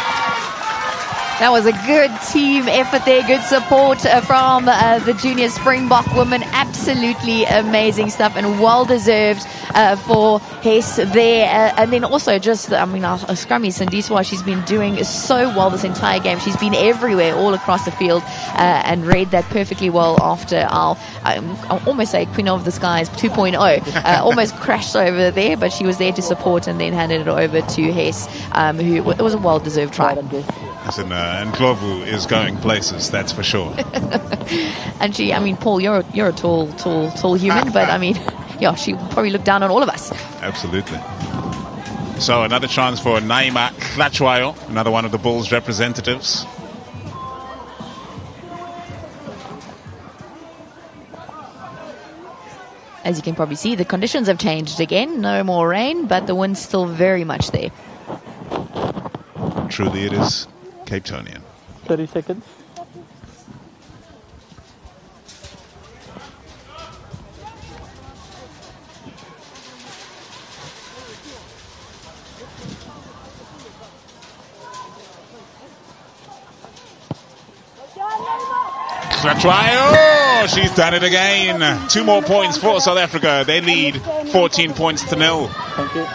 That was a good team effort there, good support from the junior Springbok women. Absolutely amazing stuff and well-deserved for Hess there. And then also just, our scrummy Sindiswa, she's been doing so well this entire game. She's been everywhere, all across the field, and read that perfectly well after our, I'll almost say Queen of the Skies 2.0. Almost crashed over there, but she was there to support and then handed it over to Hess, who it was a well-deserved try. And Ndlovu is going places, that's for sure. And she, Paul, you're a tall human, but she probably looked down on all of us. Absolutely. So another chance for Naima Klatchwayo, another one of the Bulls representatives. As you can probably see, the conditions have changed again. No more rain, but the wind's still very much there. Truly it is Cape Townian. 30 seconds. Klatchwayo, she's done it again. 2 more points for South Africa. They lead 14 points to 0. Thank you.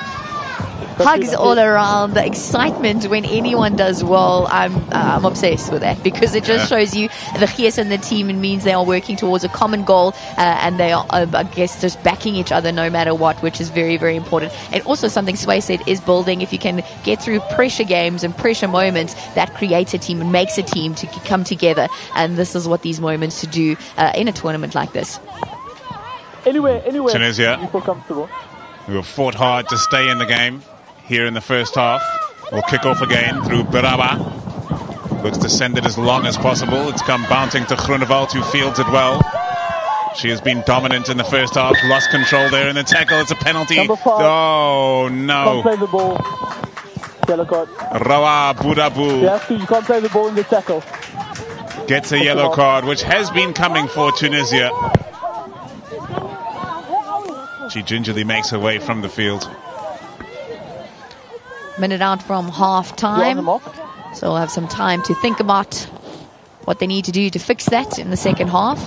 hugs all around, the excitement when anyone does well. I'm obsessed with that because it just shows you the gees in the team. It means they are working towards a common goal and they are, I guess, just backing each other no matter what, which is very, very important. And also something Sway said is building. If you can get through pressure games and pressure moments, that creates a team and makes a team to come together. And this is what these moments to do in a tournament like this. Anywhere. Tunisia, You feel comfortable. who have fought hard to stay in the game here in the first half, will kick off again through Beraba. Looks to send it as long as possible. It's come bouncing to Groenewald, who fields it well. She has been dominant in the first half. Lost control there in the tackle. It's a penalty. Number 5. Oh, Can't no. play the ball. Yellow card. Rawa Budabu You can't play the ball in the tackle. gets a yellow card, which has been coming for Tunisia. She gingerly makes her way from the field. Minute out from half You're on the time. mark. So we'll have some time to think about what they need to do to fix that in the second half.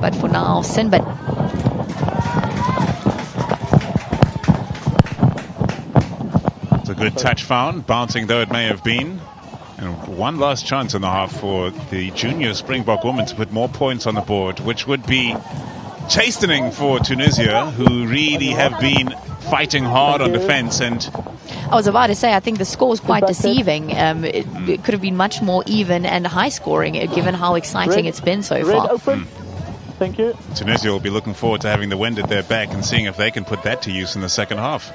But for now, Sinbad. It's a good touch found, bouncing though it may have been. And one last chance in the half for the junior Springbok women to put more points on the board, which would be chastening for Tunisia, who really have been fighting hard on defense. And I was about to say, I think the score is quite deceiving. It could have been much more even and high scoring, given how exciting it's been so Red far. open. Thank you. Tunisia will be looking forward to having the wind at their back and seeing if they can put that to use in the second half.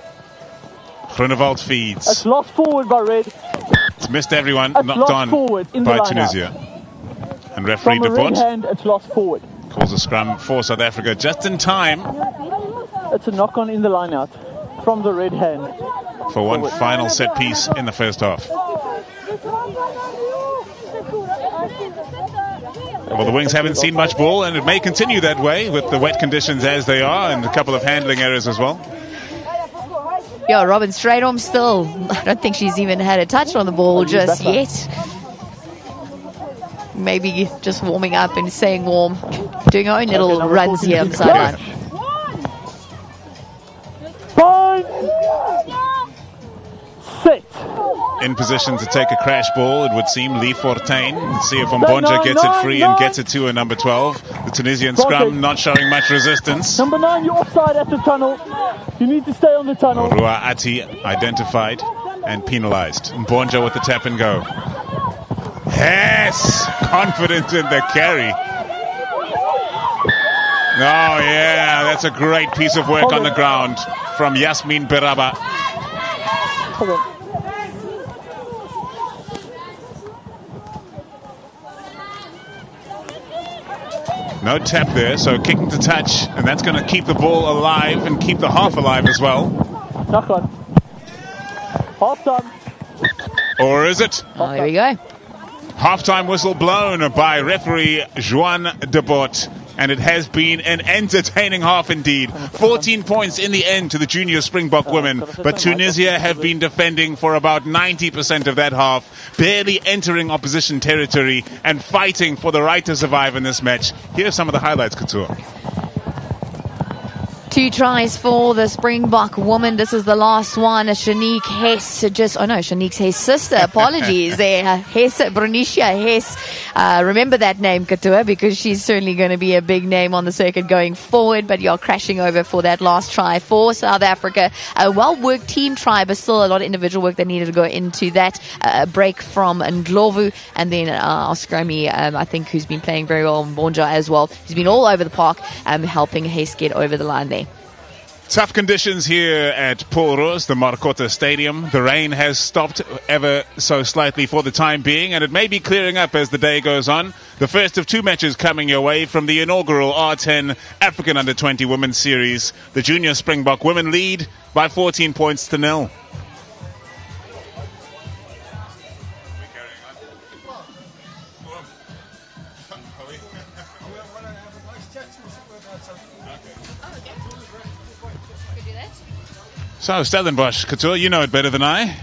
Groenewald feeds. It's lost forward by Red. It's missed everyone, It's knocked lost on forward in the by line-out. Tunisia. And referee From the red Deport hand, it's lost forward. calls a scrum for South Africa just in time It's a knock on in the line out. From the red hand. for one final set piece in the first half. Well, the Wings haven't seen much ball, and it may continue that way with the wet conditions as they are, and a couple of handling errors as well. Yeah, Robin Straightom still. I don't think she's even had a touch on the ball just yet. Maybe just warming up and staying warm. Doing her own little number runs 14, here on the keep sideline. Fine. Set. In position to take a crash ball, it would seem, Lee Fortuin. Let's see if Mbonja gets it free and gets it to a number 12. The Tunisian scrum not showing much resistance. Number 9, you're offside at the tunnel. You need to stay on the tunnel. Rua Ati identified and penalized. Mbonja with the tap and go. Yes! Confident in the carry. Oh, yeah, that's a great piece of work on the ground from Yasmin Beraba. Hold on. No tap there, so kicking to touch, and that's going to keep the ball alive and keep the half alive as well. Knock on. Half time. Or is it? Oh, there we go. Halftime whistle blown by referee Joan Debot. And it has been an entertaining half indeed. 14 points in the end to the junior Springbok women. But Tunisia have been defending for about 90% of that half, barely entering opposition territory and fighting for the right to survive in this match. Here are some of the highlights, Couture. 2 tries for the Springbok woman. This is the last one. Shanique Hess Shanique's Hess sister. Apologies there. Hess, Brunicia Hess. Remember that name, Couture, because she's certainly going to be a big name on the circuit going forward. But you're crashing over for that last try for South Africa. A well-worked team try, but still a lot of individual work that needed to go into that. Break from Ndlovu, and then our scrummy, I think, who's been playing very well, Mbonja as well. He's been all over the park, helping Hess get over the line there. Tough conditions here at Paul Roos, the Markota Stadium. The rain has stopped ever so slightly for the time being, and it may be clearing up as the day goes on. The first of 2 matches coming your way from the inaugural R10 African Under-20 Women's Series. The junior Springbok women lead by 14 points to 0. So, Stellenbosch, Couture, you know it better than I.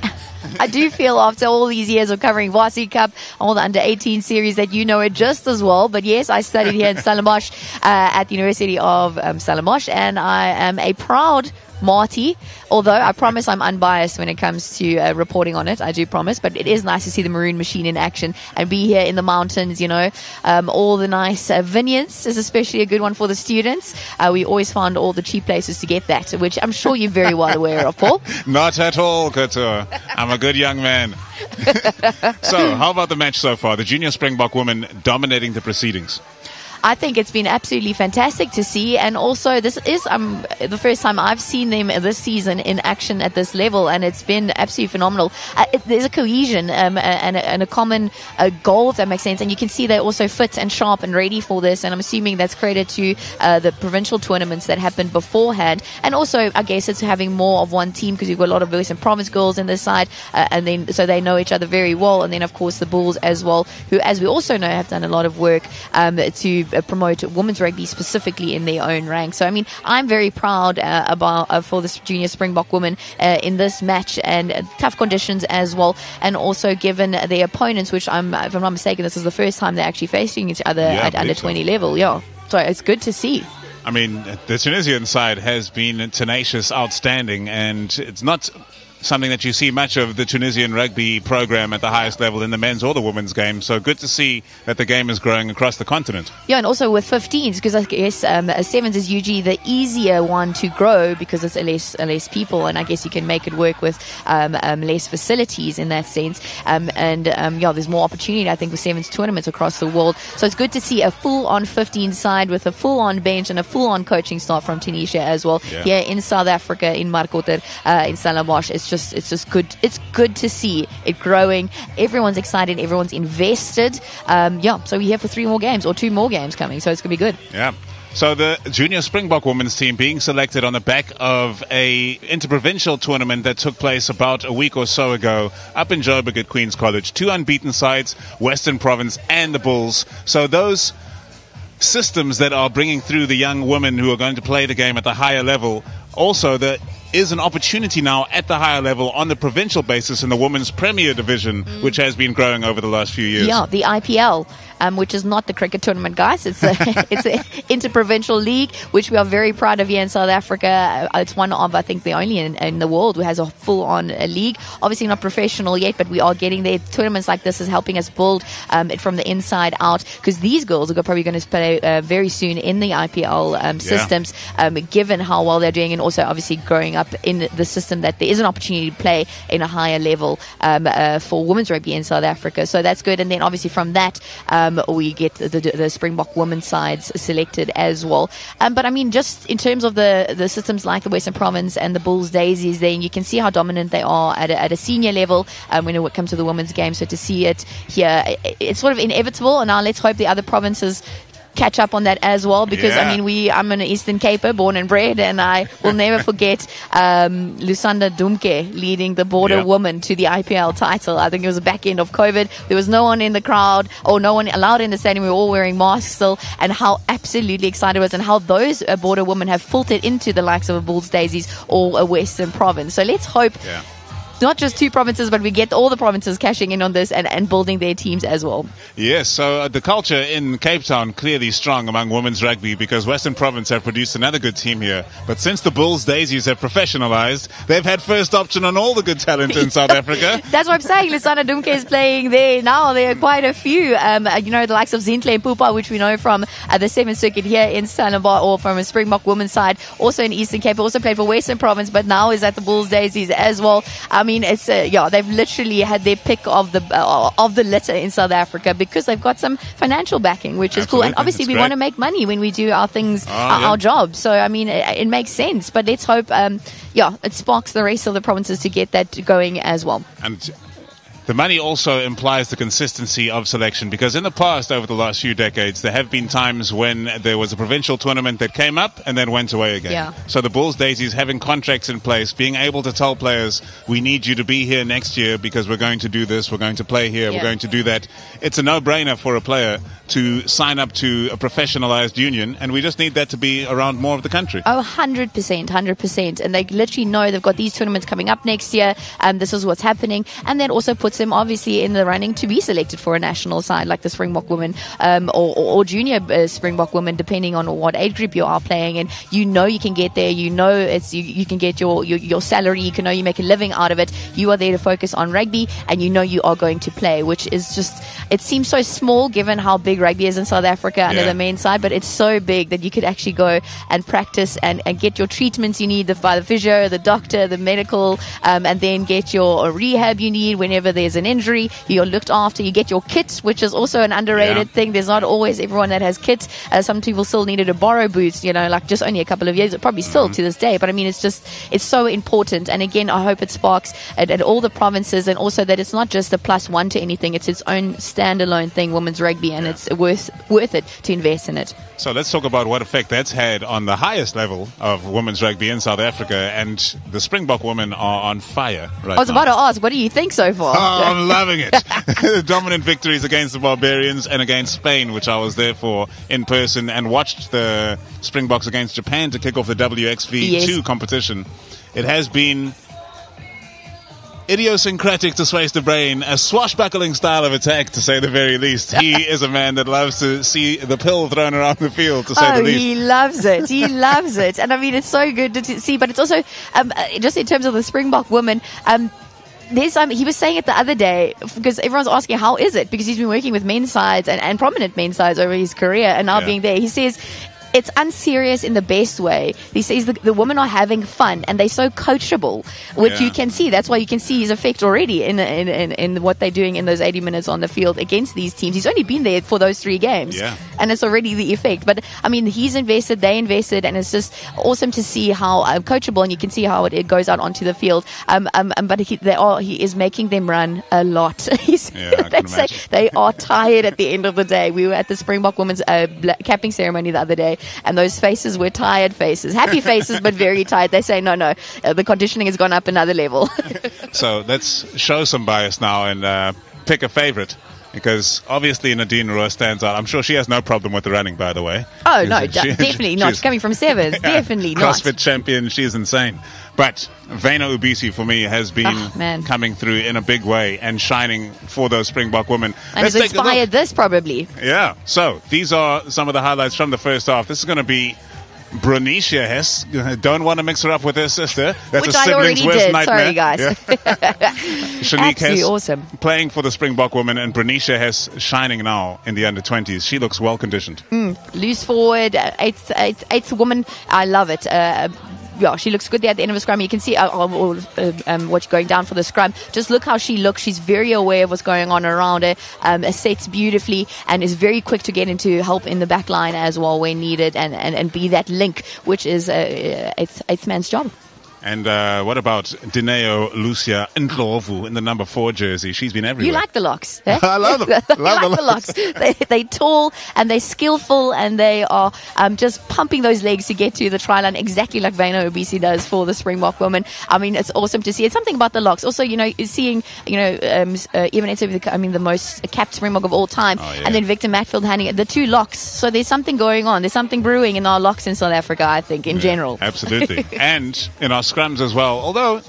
I do feel after all these years of covering Varsity Cup, all the under-18 series, that you know it just as well. But yes, I studied here in Stellenbosch at the University of Stellenbosch, and I am a proud Marty. Although I promise I'm unbiased when it comes to reporting on it. I do promise. But it is nice to see the Maroon Machine in action and be here in the mountains, you know. All the nice vineyards is especially a good one for the students. We always found all the cheap places to get that, which I'm sure you're very well aware of, Paul. Not at all, Couture. I'm a good young man. So, how about the match so far? The junior Springbok women dominating the proceedings. I think it's been absolutely fantastic to see, and also this is the first time I've seen them this season in action at this level, and it's been absolutely phenomenal. There's a cohesion and a common goal, if that makes sense, and you can see they're also fit and sharp and ready for this, and I'm assuming that's credit to the provincial tournaments that happened beforehand, and also I guess it's having more of one team because you've got a lot of Western Province girls in this side, and then so they know each other very well, and then of course the Bulls as well, who as we also know have done a lot of work to promote women's rugby specifically in their own ranks. So I mean, I'm very proud for this junior Springbok women in this match, and tough conditions as well, and also given their opponents, which if I'm not mistaken, this is the first time they're actually facing each other at under 20 level. Yeah, so it's good to see. I mean, the Tunisian side has been tenacious, outstanding, and it's not something that you see much of the Tunisian rugby program at the highest level in the men's or the women's game. So good to see that the game is growing across the continent. Yeah, and also with 15s, because I guess sevens is usually the easier one to grow because it's less people, and I guess you can make it work with less facilities in that sense. There's more opportunity, I think, with sevens tournaments across the world. So it's good to see a full-on 15 side with a full-on bench and a full-on coaching staff from Tunisia as well. Yeah. Here in South Africa, in Markoter, in Stellenbosch, it's just good. It's good to see it growing. Everyone's excited. Everyone's invested. So we're here for 3 more games or 2 more games coming. So it's going to be good. Yeah. So the junior Springbok women's team being selected on the back of a interprovincial tournament that took place about a week or so ago up in Joburg at Queen's College. 2 unbeaten sides, Western Province and the Bulls. So those systems that are bringing through the young women who are going to play the game at the higher level. Also, there is an opportunity now at the higher level on the provincial basis in the Women's Premier Division, which has been growing over the last few years. Yeah, the IPL, which is not the cricket tournament, guys. It's a interprovincial league, which we are very proud of here in South Africa. It's one of, I think, the only in the world who has a full-on league. Obviously not professional yet, but we are getting there. Tournaments like this is helping us build it from the inside out, because these girls are probably going to play very soon in the IPL systems, given how well they're doing, and also obviously growing up in the system that there is an opportunity to play in a higher level for women's rugby in South Africa. So that's good. And then obviously from that, we get the Springbok women's sides selected as well. But I mean, just in terms of the systems like the Western Province and the Bulls Daisies, then you can see how dominant they are at a senior level when it comes to the women's game. So to see it here, it's sort of inevitable. And now let's hope the other provinces catch up on that as well, because I mean, I'm an Eastern Caper, born and bred, and I will never forget Lusanda Dumke leading the Border Women to the IPL title. I think it was the back end of COVID. There was no one in the crowd or no one allowed in the stadium. We were all wearing masks still, and how absolutely excited it was, and how those Border Women have filtered into the likes of a Bulls Daisies or a Western Province. So let's hope not just 2 provinces, but we get all the provinces cashing in on this and building their teams as well. Yes, so the culture in Cape Town clearly strong among women's rugby, because Western Province have produced another good team here. But since the Bulls Daisies have professionalized, they've had first option on all the good talent in South Africa. That's what I'm saying. Lusana Dumke is playing there now. There are quite a few. The likes of Zintle and Pupa, which we know from the 7th Circuit here in Stellenbosch, or from a Springbok women's side, also in Eastern Cape, also played for Western Province, but now is at the Bulls Daisies as well. I mean, it's they've literally had their pick of the litter in South Africa, because they've got some financial backing, which is cool. And obviously we want to make money when we do our things, our job. So I mean, it makes sense. But let's hope, it sparks the rest of the provinces to get that going as well. And the money also implies the consistency of selection, because in the past, over the last few decades, there have been times when there was a provincial tournament that came up and then went away again. Yeah. So the Bulls Daisies having contracts in place, being able to tell players, we need you to be here next year because we're going to do this, we're going to play here, we're going to do that. It's a no-brainer for a player to sign up to a professionalized union, and we just need that to be around more of the country. Oh, 100%. And they literally know they've got these tournaments coming up next year, and this is what's happening. And then also puts puts them obviously in the running to be selected for a national side like the Springbok women, or junior Springbok women, depending on what age group you are playing. And you know you can get there. You know you can get your salary. You can know you make a living out of it. You are there to focus on rugby, and you know you are going to play, which is just, it seems so small given how big rugby is in South Africa under the men's side, but it's so big that you could actually go and practice and get your treatments you need by the physio, the doctor, the medical, and then get your rehab you need whenever there's an injury. You're looked after. You get your kit, which is also an underrated thing. There's not always everyone that has kits. Some people still needed to borrow boots, like just only a couple of years, probably still to this day. But I mean, it's so important. And again, I hope it sparks at all the provinces, and also that it's not just a +1 to anything. It's its own standalone thing, women's rugby, and it's worth it to invest in it. So let's talk about what effect that's had on the highest level of women's rugby in South Africa. And the Springbok women are on fire right now. I was about to ask, what do you think so far? Oh, I'm loving it. Dominant victories against the Barbarians and against Spain, which I was there for in person, and watched the Springboks against Japan to kick off the WXV2 competition. It has been idiosyncratic to Sways de Brain, a swashbuckling style of attack, to say the very least. He is a man that loves to see the pill thrown around the field, to say the least. He loves it. He loves it. And I mean, it's so good to see, but it's also, just in terms of the Springbok women, he was saying it the other day, because everyone's asking how is it, because he's been working with men's sides and prominent men's sides over his career, and now being there, he says it's unserious in the best way. He says the women are having fun and they're so coachable, which you can see. That's why you can see his effect already in what they're doing in those 80 minutes on the field against these teams. He's only been there for those 3 games, and it's already the effect. But I mean, he's invested, they invested, and it's just awesome to see how coachable, and you can see how it goes out onto the field. But he is making them run a lot. They are tired at the end of the day. We were at the Springbok women's capping ceremony the other day, and those faces were tired faces, happy faces, but very tired. They say, no, the conditioning has gone up another level. So let's show some bias now and pick a favorite, because obviously Nadine Rohr stands out. I'm sure she has no problem with the running, by the way. Oh, no, definitely not. She's coming from sevens. Definitely not. CrossFit champion. She's insane. But Vena Ubisi, for me, has been coming through in a big way and shining for those Springbok women. And has inspired this, probably. Yeah. So these are some of the highlights from the first half. This is going to be Bronicia Hess. Don't want to mix her up with her sister. That's Which a sibling's worst nightmare. Sorry, guys. Shanique Hess, awesome. playing for the Springbok women, and Bronicia Hess shining now in the under-20s. She looks well conditioned. Loose forward, eighth woman. I love it. She looks good there at the end of the scrum. You can see what's going down for the scrum. Just look how she looks. She's very aware of what's going on around her, sets beautifully, and is very quick to get into help in the back line as well when needed, and be that link, which is eighth man's job. And what about Dineo Lucia Ndlovu in the number 4 jersey? She's been everywhere. You like the locks? Eh? I love them. Love the locks. They're tall and they're skillful, and they are just pumping those legs to get to the try line, exactly like Vena Ubisi does for the Springbok women. I mean, it's awesome to see. It's something about the locks. Also, seeing, even the most capped Springbok of all time, and then Victor Matfield handing the 2 locks. So there's something going on. There's something brewing in our locks in South Africa, I think, in general. Absolutely. And in our scrums as well, although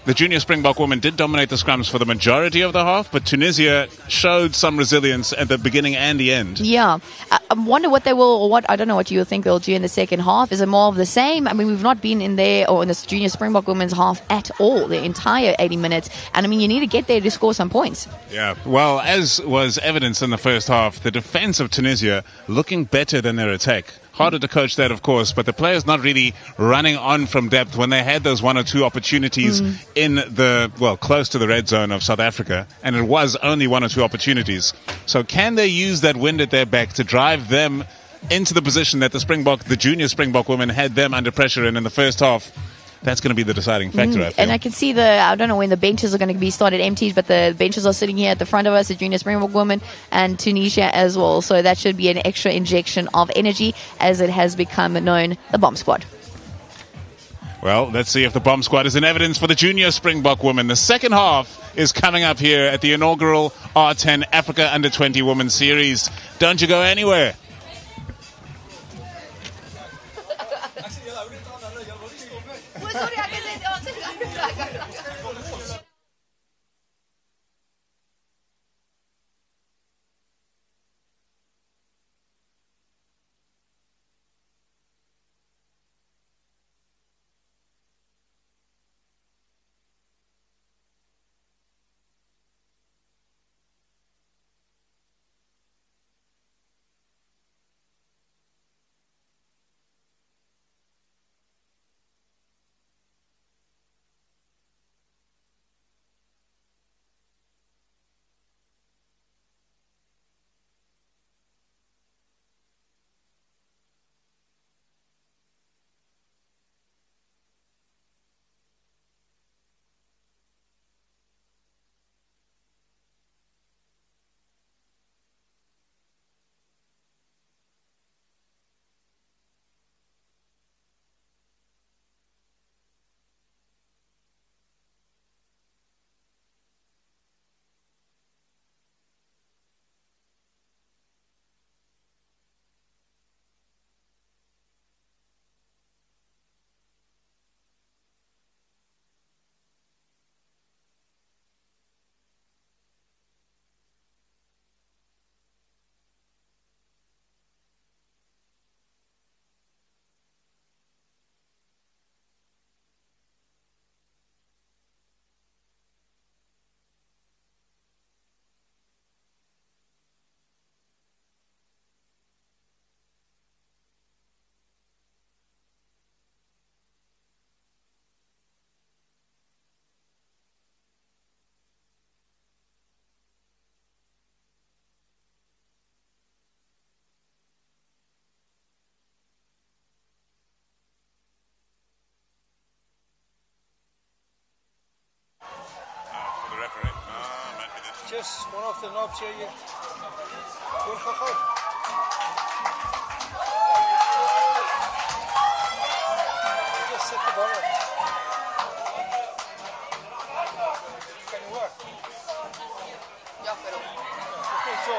the junior Springbok women did dominate the scrums for the majority of the half, but Tunisia showed some resilience at the beginning and the end. Yeah. I wonder what they will, or I don't know what you think they'll do in the second half. Is it more of the same? I mean, we've not been in there, or in the junior Springbok women's half at all, the entire 80 minutes. And I mean, you need to get there to score some points. Yeah. Well, as was evidenced in the first half, the defense of Tunisia looking better than their attack. Harder to coach that, of course, but the players not really running on from depth when they had those 1 or 2 opportunities in close to the red zone of South Africa, and it was only 1 or 2 opportunities. So can they use that wind at their back to drive them into the position that the junior Springbok women had them under pressure in the first half? That's going to be the deciding factor, I feel. And I can see I don't know when the benches are going to be started emptied, but the benches are sitting here at the front of us, the junior Springbok women and Tunisia as well. So that should be an extra injection of energy, as it has become known, the bomb squad. Well, let's see if the bomb squad is in evidence for the junior Springbok women. The second half is coming up here at the inaugural R10 Africa Under-20 Women's Series. Don't you go anywhere. just one off the knobs here. Just set the ball up. Can it work? Okay, so.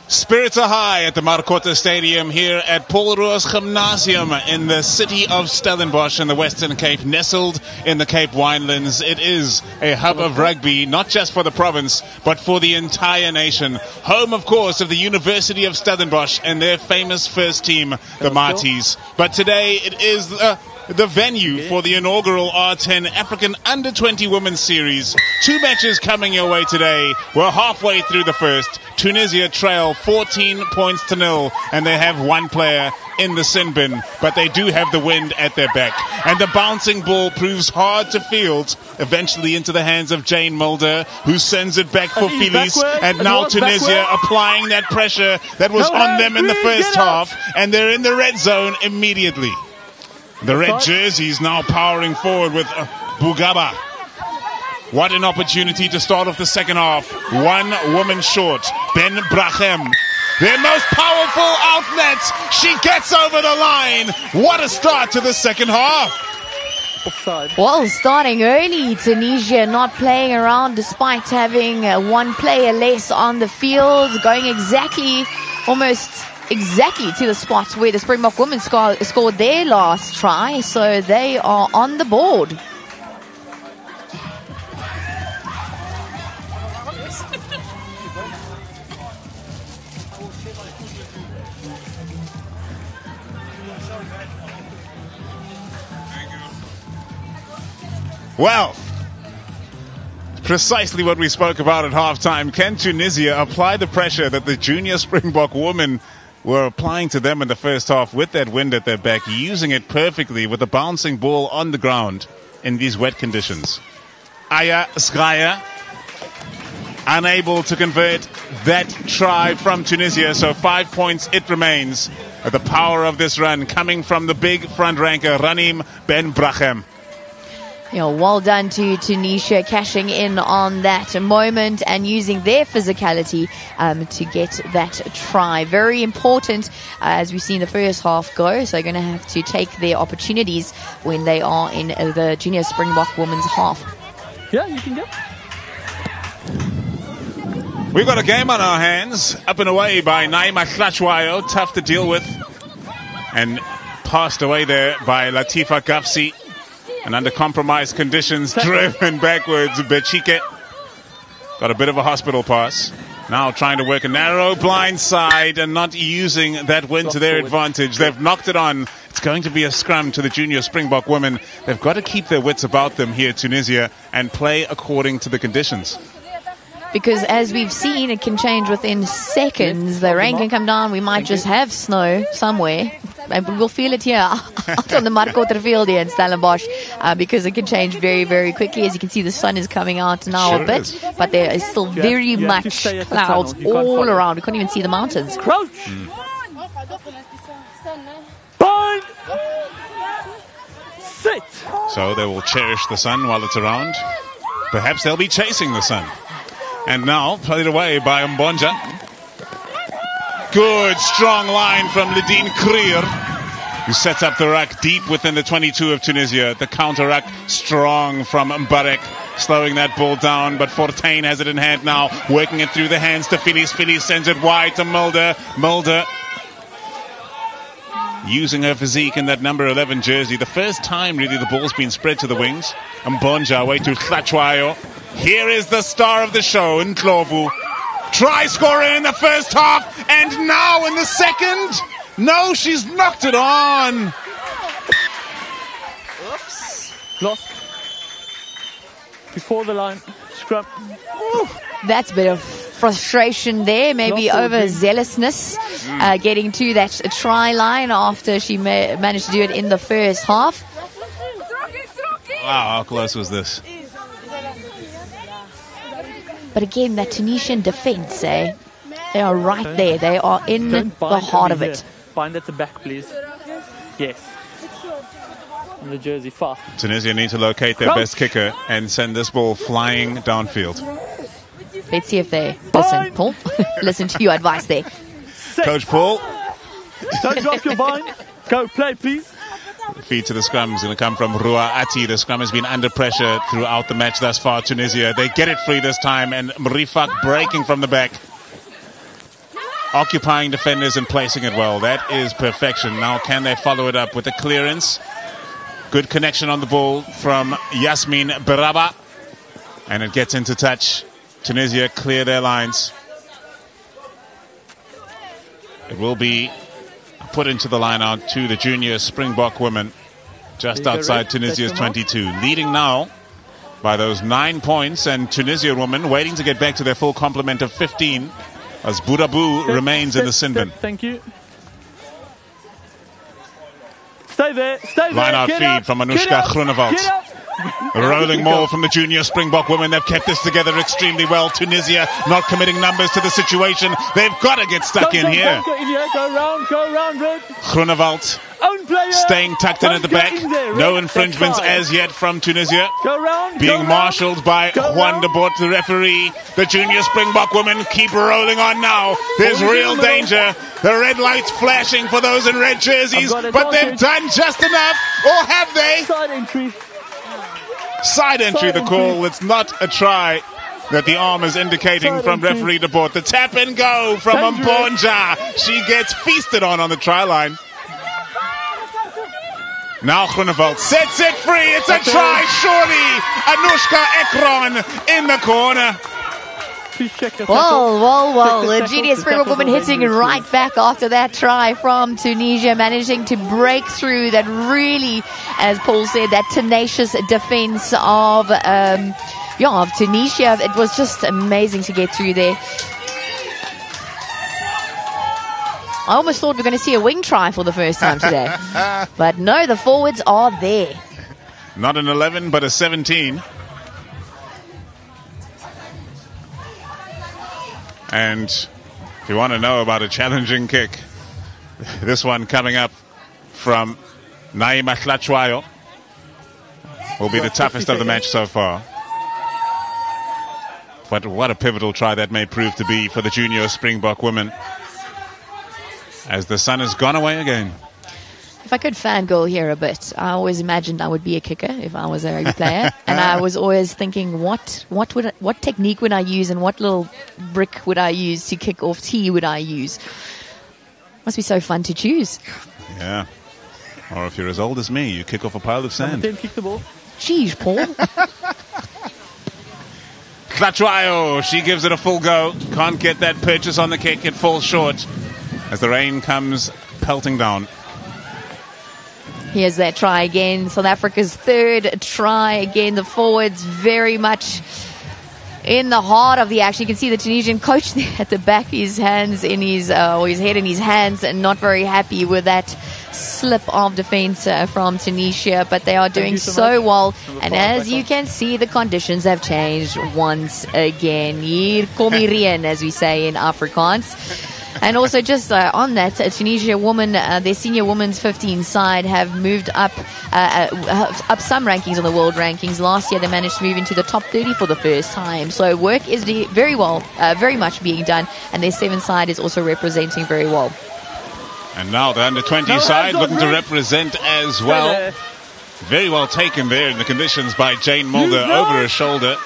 Spirits are high at the Marcotte Stadium here at Paul Roos Gymnasium in the city of Stellenbosch in the Western Cape, nestled in the Cape Winelands. It is a hub of rugby, not just for the province, but for the entire nation. Home, of course, of the University of Stellenbosch and their famous first team, the Marties. But today it is the venue for the inaugural R10 African Under-20 Women's Series. 2 matches coming your way today. We're halfway through the first. Tunisia trail 14 points to 0, and they have 1 player in the sin bin, but they do have the wind at their back. And the bouncing ball proves hard to field, eventually into the hands of Jane Mulder, who sends it back for Phyllis. And now Tunisia applying that pressure that was on them in the first half, and they're in the red zone immediately. The red jerseys now powering forward with Bugaba. What an opportunity to start off the second half. 1 woman short. Ben Brachem. Their most powerful outlet. She gets over the line. What a start to the second half. Offside. Well, starting early, Tunisia not playing around despite having 1 player less on the field, going almost exactly to the spot where the Springbok women scored their last try, so they are on the board. Well, precisely what we spoke about at halftime. Can Tunisia apply the pressure that the junior Springbok women were applying to them in the first half with that wind at their back, using it perfectly with a bouncing ball on the ground in these wet conditions? Aya Sraya unable to convert that try from Tunisia, so 5 points it remains. The power of this run coming from the big front ranker, Ranim Ben Brachem. Well done to Tunisia, cashing in on that moment and using their physicality to get that try. Very important as we've seen the first half go, so they're going to have to take their opportunities when they are in the junior Springbok women's half. Yeah, you can go. We've got a game on our hands, up and away by Naima Hlachwayo, tough to deal with, and passed away there by Latifa Gafsi. And under compromised conditions, driven backwards, Bechike got a bit of a hospital pass. Now trying to work a narrow blind side and not using that wind to their advantage. They've knocked it on. It's going to be a scrum to the junior Springbok women. They've got to keep their wits about them here, Tunisia, and play according to the conditions. Because as we've seen, it can change within seconds. The rain can come down. We might just have snow somewhere. And we'll feel it here out on the Marcotte field here in Stellenbosch because it can change very, very quickly. As you can see, the sun is coming out now a bit, but there is still very much clouds all around. We can't even see the mountains. Crouch! Bind! Sit! So they will cherish the sun while it's around. Perhaps they'll be chasing the sun. And now, played away by Mbonja. Good, strong line from Lidine Krier, who sets up the ruck deep within the 22 of Tunisia. The counter ruck strong from Mbarek, slowing that ball down, but Fortuin has it in hand now, working it through the hands to Phyllis. Phyllis sends it wide to Mulder. Mulder using her physique in that number 11 jersey. The first time, really, the ball's been spread to the wings. Mbonja away to Hlachwayo. Here is the star of the show, Ndlovu. Try scorer in the first half, and now in the second. No, she's knocked it on. Oops. Lost. Before the line. Scrum. Ooh, that's a bit of frustration there, maybe overzealousness, getting to that try line after she managed to do it in the first half. Wow, how close was this? But again, that Tunisian defense, they are right there. They are in the heart of it. Bind at the back, please. Yes. And the jersey fast. Tunisia need to locate their best kicker and send this ball flying downfield. Let's see if they listen, Paul. Listen to your advice there. Coach Paul. Don't drop your bind. Go play, please. Feed to the scrum is going to come from Rua Ati. The scrum has been under pressure throughout the match thus far. Tunisia, they get it free this time, and Mrifak breaking from the back. Occupying defenders and placing it well. That is perfection. Now can they follow it up with a clearance? Good connection on the ball from Yasmin Beraba. And it gets into touch. Tunisia clear their lines. It will be put into the line out to the junior Springbok women just outside Tunisia's 22. Leading now by those 9 points, and Tunisia women waiting to get back to their full complement of 15 as Burabu remains in the sin bin. Thank you. Stay there. Stay there. Line out feed from Anushka Groenewald. A rolling maul from the junior Springbok women. They've kept this together extremely well. Tunisia not committing numbers to the situation. They've got to get stuck in here. Go round, Red. Groenewald staying tucked in at the back. No infringements as yet from Tunisia. Being marshalled by Juan de Bort, the referee. The junior Springbok women keep rolling on now. There's real danger. The red lights flashing for those in red jerseys, but they've done just enough. Or have they? Side entry, the call. It's not a try that the arm is indicating from referee de Bort. The tap and go from Mbonja. She gets feasted on the try line. Now Groenewald sets it free. It's a try, surely. Anushka Ekron in the corner. Well, the junior Springbok woman hitting right back after that try from Tunisia, managing to break through that really, as Paul said, that tenacious defense of Tunisia. It was just amazing to get through there. I almost thought we were going to see a wing try for the first time today. But no, the forwards are there. Not an 11, but a 17. And if you want to know about a challenging kick, this one coming up from Naima Tlachwayo will be the toughest of the match so far. But what a pivotal try that may prove to be for the junior Springbok women, as the sun has gone away again. If I could fangirl here a bit, I always imagined I would be a kicker if I was a rugby player. And I was always thinking, what technique would I use, and what little brick would I use to kick off tee would I use? Must be so fun to choose. Yeah. Or if you're as old as me, you kick off a pile of sand. Kick the ball. Jeez, Paul. Tlachwayo, she gives it a full go. Can't get that purchase on the kick. It falls short as the rain comes pelting down. Here's that try again. South Africa's third try. Again, the forwards very much in the heart of the action. You can see the Tunisian coach there at the back, his hands in his head in his hands, and not very happy with that slip of defense from Tunisia. But they are doing so well. And as you can see, the conditions have changed once again. Hier kom die reën, as we say in Afrikaans. And also just on that, Tunisia woman, their senior women's 15 side have moved up some rankings on the world rankings. Last year they managed to move into the top 30 for the first time. So work is very much being done, and their 7 side is also representing very well. And now the under 20 side looking to represent as well. Very well taken there in the conditions by Jane Mulder over her shoulder,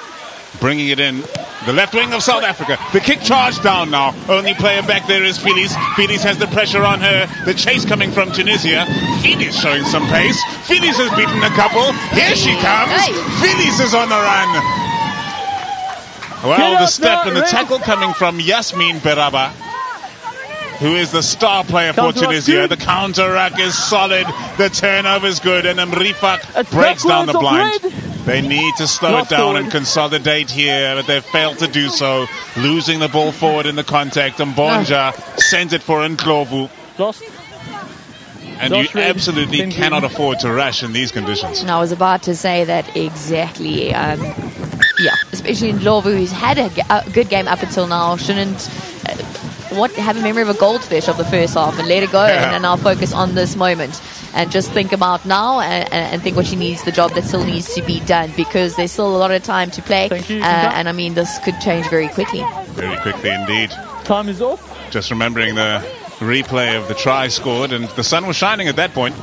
bringing it in. The left wing of South Africa. The kick charged down now. Only player back there is Phyllis. Phyllis has the pressure on her. The chase coming from Tunisia. Phyllis showing some pace. Phyllis has beaten a couple. Here she comes. Phyllis is on the run. Well, the step and the tackle coming from Yasmin Beraba, who is the star player for Tunisia. The counter ruck is solid. The turnover is good. And Mrifak breaks down the blind. They need to slow it down and consolidate here, but they've failed to do so. Losing the ball forward in the contact. And Mbonja sends it for Ndlovu. And you absolutely cannot afford to rush in these conditions. I was about to say that exactly. Yeah, especially in Ndlovu, who's had a good game up until now, shouldn't have a memory of a goldfish of the first half and let it go and now focus on this moment and just think about now and think what she needs, the job that still needs to be done, because there's still a lot of time to play. And I mean, this could change very quickly. Very quickly indeed. Time is off. Just remembering the replay of the try scored, and the sun was shining at that point.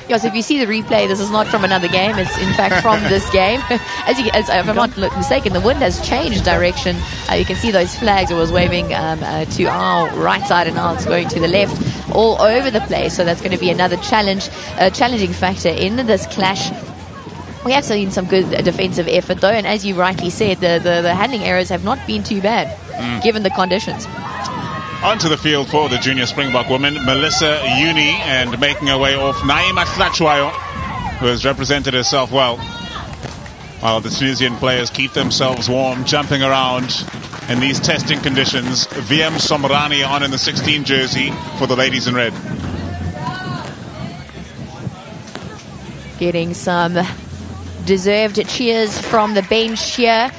Yes, if you see the replay, this is not from another game. It's in fact from this game. As if I'm not mistaken, the wind has changed direction. You can see those flags. It was waving to our right side, and now it's going to the left, all over the place. So that's going to be another challenging factor in this clash. We have seen some good defensive effort, though, and as you rightly said, the handling errors have not been too bad, given the conditions. Onto the field for the junior Springbok woman, Melissa Uni, and making her way off Naima Tlatshwayo, who has represented herself well, while the Tunisian players keep themselves warm, jumping around in these testing conditions. VM Somrani on in the 16 jersey for the ladies in red. Getting some deserved cheers from the bench here.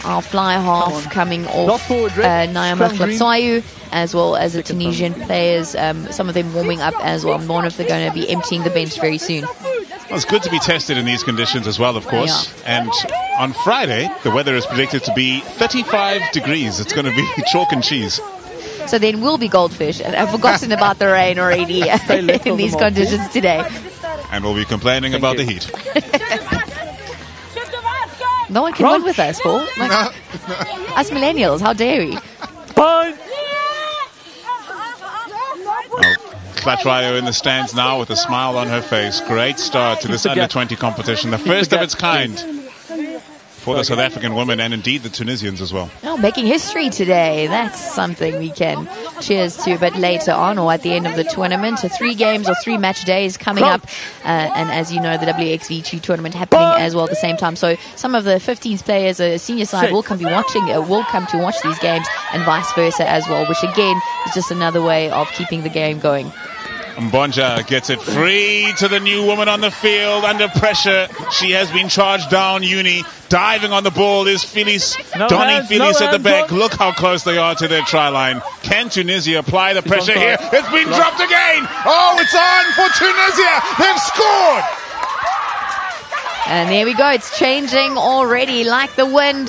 Our fly half coming off Naima Tlatshwayo, as well as the Tunisian players, some of them warming up as well. One of them going to be emptying the bench very soon. Well, it's good to be tested in these conditions as well, of course. Yeah. And on Friday, the weather is predicted to be 35 degrees. It's going to be chalk and cheese. So then we'll be goldfish. And I've forgotten about the rain already in these conditions today. And we'll be complaining about the heat. No one can win with us, Paul. Like, us millennials, how dare we? Fine. Tlatshwayo in the stands now with a smile on her face. Great start to this under-20 competition, the first of its kind for the South African women and indeed the Tunisians as well. Oh, making history today. That's something we can cheers to a bit later on, or at the end of the tournament. So 3 games or 3 match days coming up. And as you know, the WXV2 tournament happening as well at the same time. So some of the 15th players, senior side, will come to watch these games, and vice versa as well, which again is just another way of keeping the game going. Mbonja gets it free to the new woman on the field under pressure. She has been charged down. Uni diving on the ball is Phyllis. Donnie Phyllis at the back. Look how close they are to their try line. Can Tunisia apply the pressure here? It's been dropped again. Oh, it's on for Tunisia. They've scored. And there we go. It's changing already like the wind.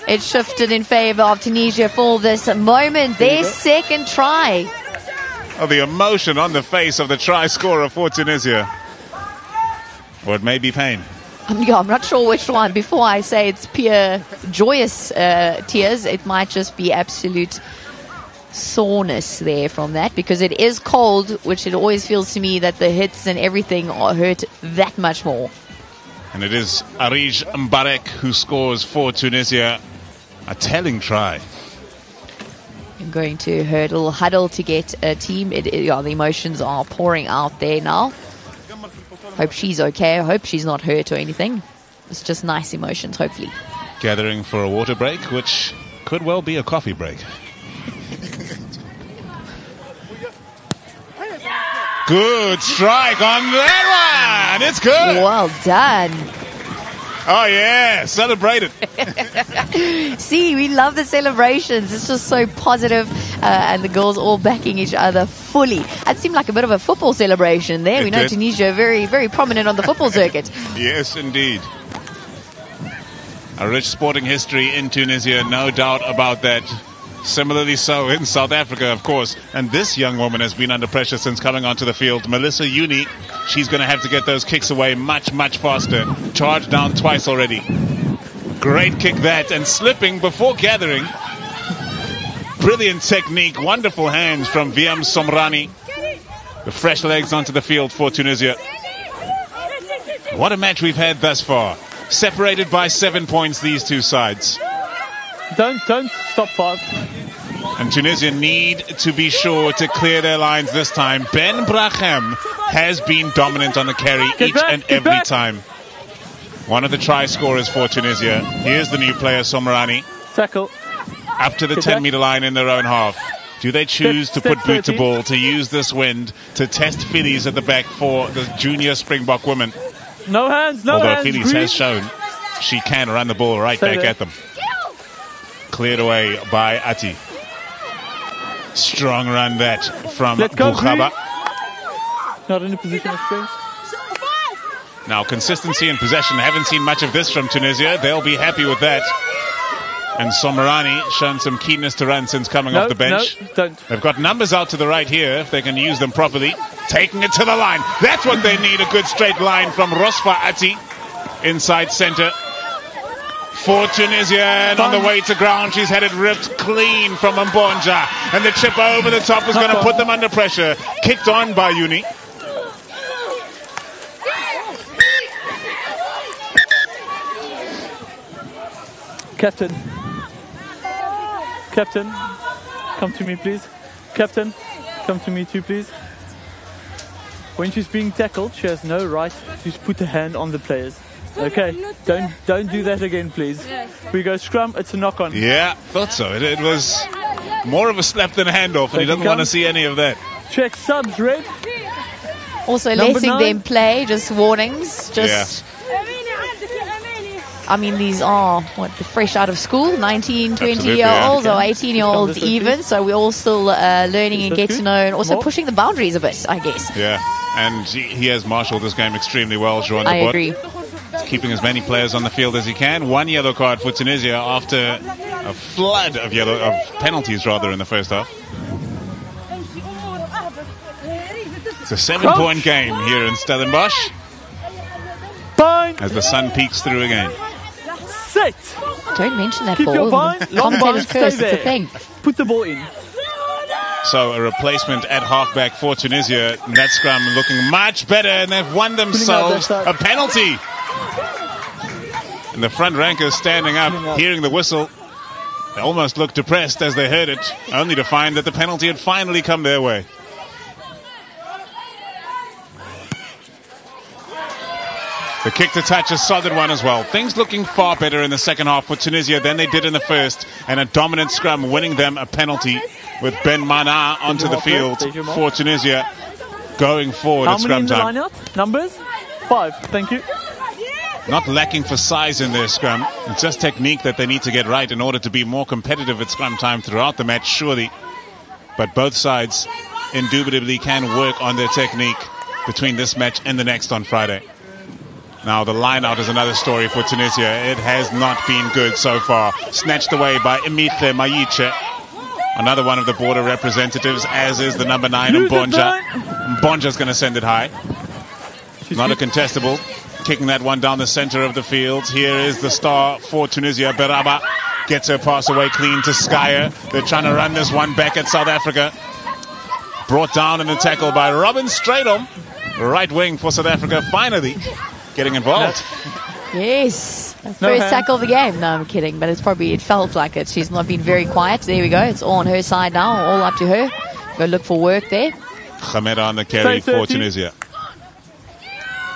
It shifted in favor of Tunisia for this moment. Their second try. Oh, the emotion on the face of the try scorer for Tunisia. Or it may be pain. I'm not sure which one. Before I say it's pure joyous tears, it might just be absolute soreness there from that, because it is cold, which it always feels to me that the hits and everything hurt that much more. And it is Arij Mbarek who scores for Tunisia. A telling try. I'm going to her little huddle to get a team. The emotions are pouring out there now. Hope she's okay. I hope she's not hurt or anything. It's just nice emotions, hopefully. Gathering for a water break, which could well be a coffee break. Good strike on that one. It's good. Well done. Oh, yeah. Celebrate it. See, we love the celebrations. It's just so positive, and the girls all backing each other fully. It seemed like a bit of a football celebration there. We know Tunisia very, very prominent on the football circuit. Yes, indeed. A rich sporting history in Tunisia, no doubt about that. Similarly so in South Africa, of course. And this young woman has been under pressure since coming onto the field. Melissa Uni, she's going to have to get those kicks away much, much faster. Charged down twice already. Great kick that, and slipping before gathering. Brilliant technique, wonderful hands from VM Somrani. The fresh legs onto the field for Tunisia. What a match we've had thus far. Separated by 7 points, these two sides. Don't stop 5. And Tunisia need to be sure to clear their lines this time. Ben Brachem has been dominant on the carry and every time. One of the try scorers for Tunisia. Here's the new player, Somrani. Tackle. Up to the 10-meter line in their own half. Do they choose to put boot to ball, to use this wind, to test Phillies at the back for the junior Springbok women? No hands, no Although hands. Phillies has shown she can run the ball right back at them. Cleared away by Ati. Strong run that from Bukhaba. Not in a position of strength. Now, consistency in possession. Haven't seen much of this from Tunisia. They'll be happy with that. And Somarani shown some keenness to run since coming off the bench. No, don't. They've got numbers out to the right here if they can use them properly. Taking it to the line. That's what they need, a good straight line from Rosfa Ati. Inside centre for Tunisia, and on the way to ground she's had it ripped clean from Mbonja, and the chip over the top is going to put them under pressure. Kicked on by Uni. Captain, come to me please. Captain, come to me too please. When she's being tackled, she has no right to put a hand on the players. Okay, don't do that again, please. We go scrum, it's a knock-on. Yeah, thought so. It was more of a slap than a handoff, and he doesn't want to see any of that. Check subs, red. Also letting them play, just warnings. Just, I mean, these are, fresh out of school, 19, 20-year-olds or 18-year-olds even. So we're all still learning and getting to know, and also pushing the boundaries a bit, I guess. Yeah, and he has marshaled this game extremely well, Joan. I agree. He's keeping as many players on the field as he can. One yellow card for Tunisia after a flood of penalties in the first half. It's a 7-point game here in Stellenbosch as the sun peeks through again. Sit. Don't mention that Keep ball. Your bind. Long Commentators bind, curse, stay it's a there. thing. Put the ball in. So a replacement at halfback for Tunisia. That scrum looking much better, and they've won themselves a penalty. And the front rankers standing up, hearing the whistle. They almost looked depressed as they heard it, only to find that the penalty had finally come their way. The kick to touch, a solid one as well. Things looking far better in the second half for Tunisia than they did in the first, and a dominant scrum winning them a penalty with Ben Mana onto the field for Tunisia going forward at scrum time. How many in the line-out? Numbers? 5, thank you. Not lacking for size in their scrum. It's just technique that they need to get right in order to be more competitive at scrum time throughout the match, surely. But both sides indubitably can work on their technique between this match and the next on Friday. Now the line-out is another story for Tunisia. It has not been good so far. Snatched away by Emitle Mayiche. Another one of the border representatives, as is the number 9, Mbonja. Mbonja's going to send it high. Not a contestable. Kicking that one down the center of the field. Here is the star for Tunisia, Beraba. Gets her pass away clean to Skyer. They're trying to run this one back at South Africa. Brought down in the tackle by Robin Strydom. Right wing for South Africa, finally getting involved. Yes. First tackle of the game. No, I'm kidding, but it felt like it. She's not been very quiet. There we go. It's all on her side now. All up to her. Go look for work there. Khameda on the carry for Tunisia.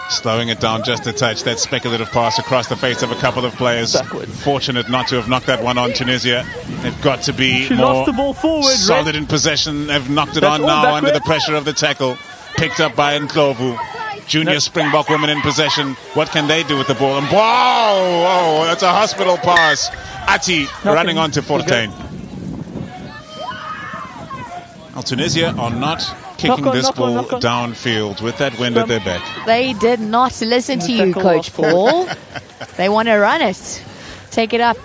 Slowing it down just a touch. That speculative pass across the face of a couple of players. Backwards. Fortunate not to have knocked that one on Tunisia. They've got to be more solid in possession. They've knocked it on now under the pressure of the tackle. Picked up by Ndlovu. Junior Springbok women in possession. What can they do with the ball? And whoa, that's a hospital pass. Ati running onto Fortuin. Well, Tunisia are not kicking this ball downfield with that wind at their back. They did not listen to you, Coach Paul. They want to run it. Take it up.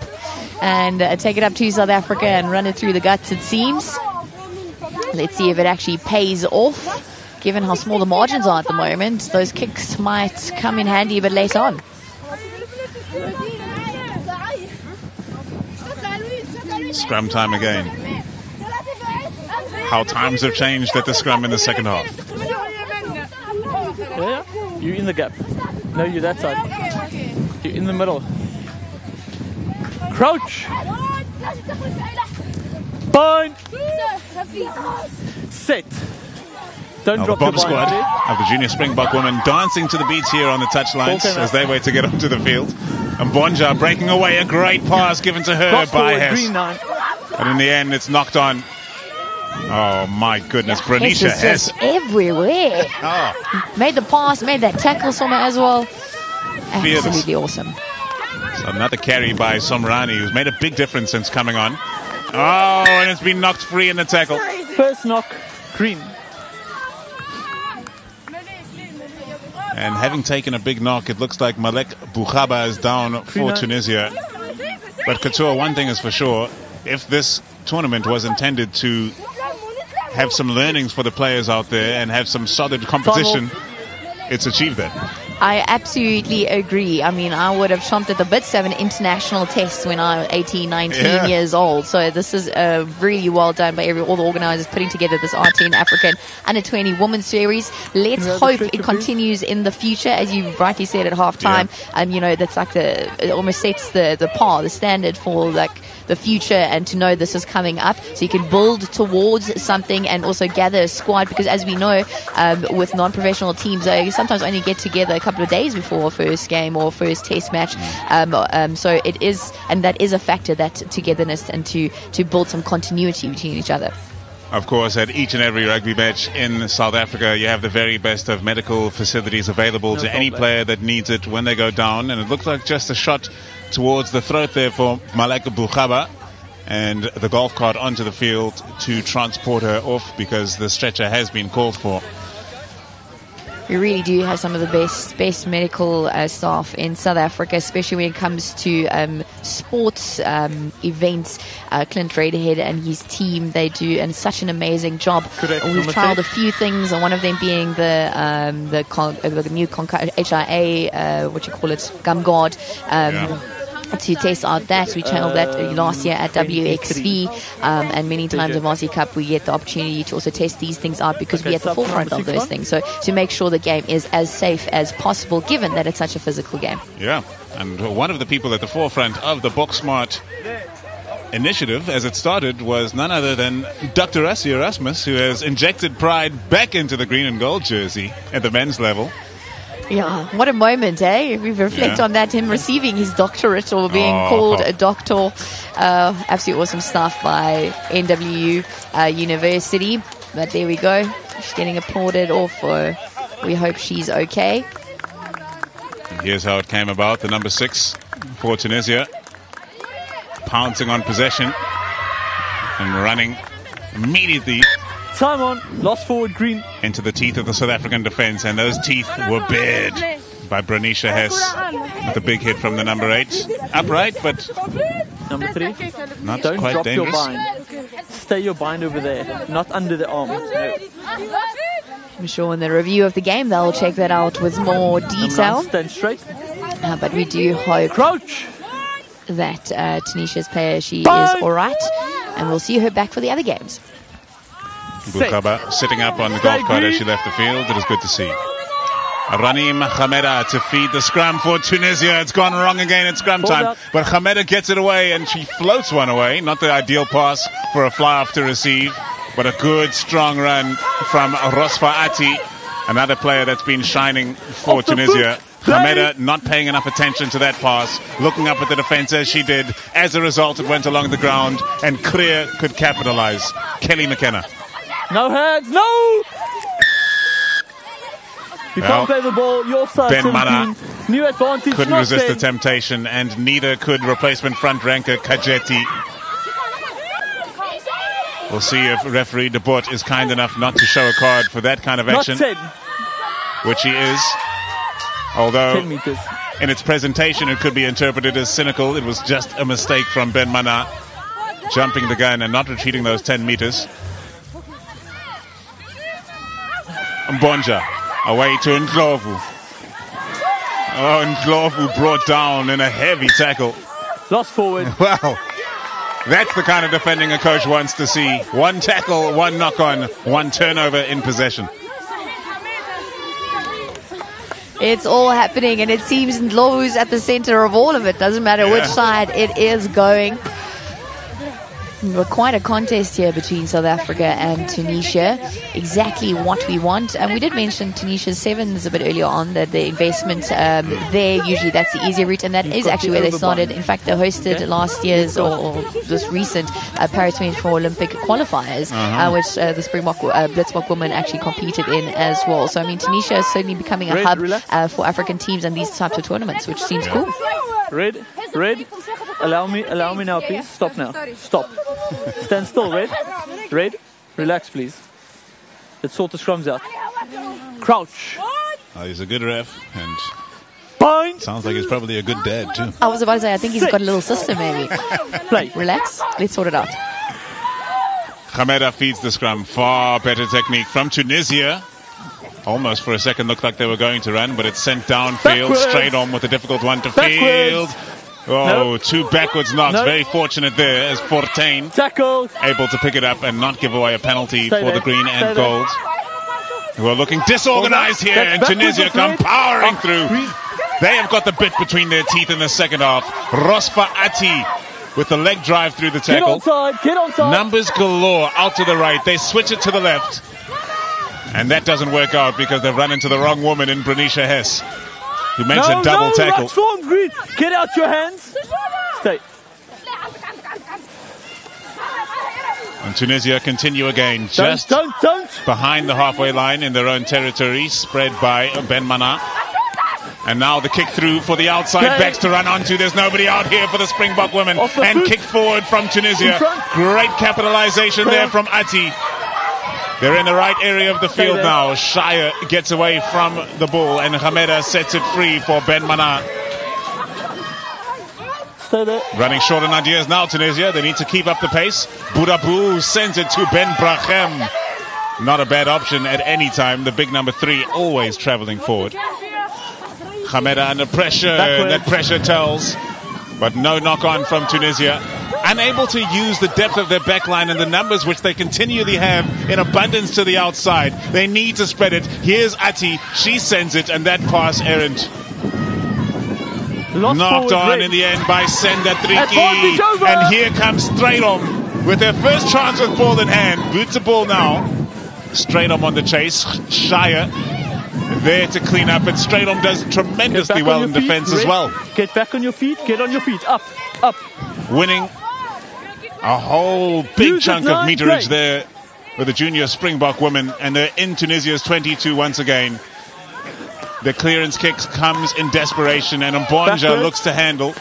And take it up to South Africa and run it through the guts, it seems. Let's see if it actually pays off. Given how small the margins are at the moment, those kicks might come in handy a bit later on. Scrum time again. How times have changed at the scrum in the second half. Yeah, you're in the gap. No, you're that side. You're in the middle. Crouch. Bind. Set. Don't drop the bomb the squad of the Junior Springbok women dancing to the beats here on the touchlines as they wait to get onto the field. And Mbonja breaking away, a great pass given to her by Hess. And in the end, it's knocked on. Oh my goodness, Bernicia Hess. Just everywhere. Made the pass, made that tackle somewhere as well. Absolutely awesome. So another carry by Somrani, who's made a big difference since coming on. Oh, and it's been knocked free in the tackle. First knock, green. And having taken a big knock, it looks like Malek Boukhaba is down for Tunisia. But Couture, one thing is for sure, if this tournament was intended to have some learnings for the players out there and have some solid competition, it's achieved that. I absolutely agree. I mean, I would have chomped at the bits to have an international test when I was 18, 19 years old. So this is really well done by all the organisers putting together this R10 African Under-20 Women's Series. Let's hope it continues in the future, as you rightly said at half-time. You know, that's like it almost sets the par, the standard for like the future, and to know this is coming up, so you can build towards something and also gather a squad, because as we know, with non-professional teams, they sometimes only get together a couple of days before a first game or first test match. So it is, and that is a factor, that togetherness, and to build some continuity between each other. Of course, at each and every rugby match in South Africa, you have the very best of medical facilities available to any player that needs it when they go down. And it looked like just a shot towards the throat there for Malek Boukhaba, and the golf cart onto the field to transport her off, because the stretcher has been called for. We really do have some of the best medical staff in South Africa, especially when it comes to sports events. Clint Raderhead and his team, they do such an amazing job. We've trialed a few things, and one of them being the new HIA, what you call it, gum guard. To test out that. We trialed that last year at WXV, and many times in Varsity Cup we get the opportunity to also test these things out, because we're at the forefront of those things. So to make sure the game is as safe as possible, given that it's such a physical game. Yeah, and one of the people at the forefront of the Boxsmart initiative, as it started, was none other than Dr. Rassie Erasmus, who has injected pride back into the green and gold jersey at the men's level. Yeah, what a moment, eh? We reflect on that, him receiving his doctorate, or being called a doctor. Absolutely awesome stuff by NWU University. But there we go. She's getting applauded off. We hope she's okay. And here's how it came about. The number 6 for Tunisia, pouncing on possession and running immediately. Time on, lost forward green. Into the teeth of the South African defence, and those teeth were bared by Branisha Hess with a big hit from the number 8. Upright, but number 3. Not Don't quite drop dangerous. your bind. Stay your bind over there, not under the arm. No. I'm sure in the review of the game they'll check that out with more detail. Stand straight. But we do hope Crouch. that Tunisia's player, she is all right, and we'll see her back for the other games. Boukhaba sitting up on the golf cart as she left the field. It is good to see. Ranim Khameda to feed the scrum for Tunisia. It's gone wrong again at scrum time, but Khameda gets it away, and she floats one away. Not the ideal pass for a fly-off to receive, but a good, strong run from Rosfa Ati, another player that's been shining for Tunisia. Khameda not paying enough attention to that pass, looking up at the defence as she did. As a result, it went along the ground, and Creer could capitalise. Kelly McKenna. No hands, no! You can't play the ball, your side. Ben Mana new advantage. couldn't resist the temptation, and neither could replacement front ranker Kajeti. We'll see if referee De Bort is kind enough not to show a card for that kind of action, which he is. Although 10 meters. In its presentation it could be interpreted as cynical. It was just a mistake from Ben Mana, jumping the gun and not retreating those 10 meters. Mbonja away to Ndlovu. Oh, Ndlovu brought down in a heavy tackle. Lost forward. Wow, that's the kind of defending a coach wants to see. One tackle, one knock on, one turnover in possession. It's all happening, and it seems Ndlovu's at the center of all of it. Doesn't matter which side it is going. But quite a contest here between South Africa and Tunisia. Exactly what we want. And we did mention Tunisia's sevens a bit earlier on, that the investment there, usually that's the easier route, and that is actually where they started. In fact, they hosted last year's or this recent Paris 24 Olympic qualifiers, which the Springbok Blitzbok women actually competed in as well. So I mean, Tunisia is certainly becoming a hub for African teams and these types of tournaments, which seems cool. Red. Red. Allow me now, please. Stop now. Stop. Stand still, Red. Red. Relax, please. Let's sort the scrums out. Crouch. Oh, he's a good ref, and Point. sounds like he's probably a good dad too. I was about to say, I think he's got a little sister maybe. Play. Relax. Let's sort it out. Khameda feeds the scrum. Far better technique from Tunisia. Almost for a second looked like they were going to run, but it's sent downfield. Backwards. Straight on with a difficult one to Backwards. field. Oh, No. two backwards knocks. No. Very fortunate there as Fortain Tackle. able to pick it up and not give away a penalty Stay for there. the green Stay and there. gold. Who are looking disorganized here, That's and backwards, Tunisia that's come right. powering Oh, through. green. They have got the bit between their teeth in the second half. Rosfa Ati with the leg drive through the Get tackle. onside. Get onside. Numbers galore out to the right. They switch it to the left. And that doesn't work out because they've run into the wrong woman in Bernicia Hess, who makes a double tackle. Ratsvorm, green. Get out your hands. Stay. And Tunisia continue again, just Don't. behind the halfway line in their own territory, spread by Ben Mana. And now the kick through for the outside Play. backs to run onto. There's nobody out here for the Springbok women. Off the And foot. kick forward from Tunisia. In front. Great capitalization Play. there from Ati. They're in the right area of the field there. now. Shire gets away from the ball and Khameda sets it free for Ben Mana. Stay there. Running short on ideas now, Tunisia. They need to keep up the pace. Boudabou sends it to Ben Brachem. Not a bad option at any time. The big number 3 always traveling forward. Khameda under pressure. Backwards. That pressure tells. But no knock on from Tunisia. Unable to use the depth of their backline and the numbers which they continually have in abundance to the outside. They need to spread it. Here's Ati. She sends it, and that pass errant. Lost Knocked forward, on Red. in the end by Senda Advantage Triki. over. And here comes Straydom with their first chance with ball in hand. Boots the ball now. Straydom on the chase. Shire there to clean up. And Straydom does Get tremendously back well on in your feet, defense as Red. well. Get back on your feet. Get on your feet. Up. Winning a whole big Use it chunk now of and meterage play. there with the junior Springbok women. And they're in Tunisia's 22 once again. The clearance kicks comes in desperation, and Mbonja Backwards. looks to handle.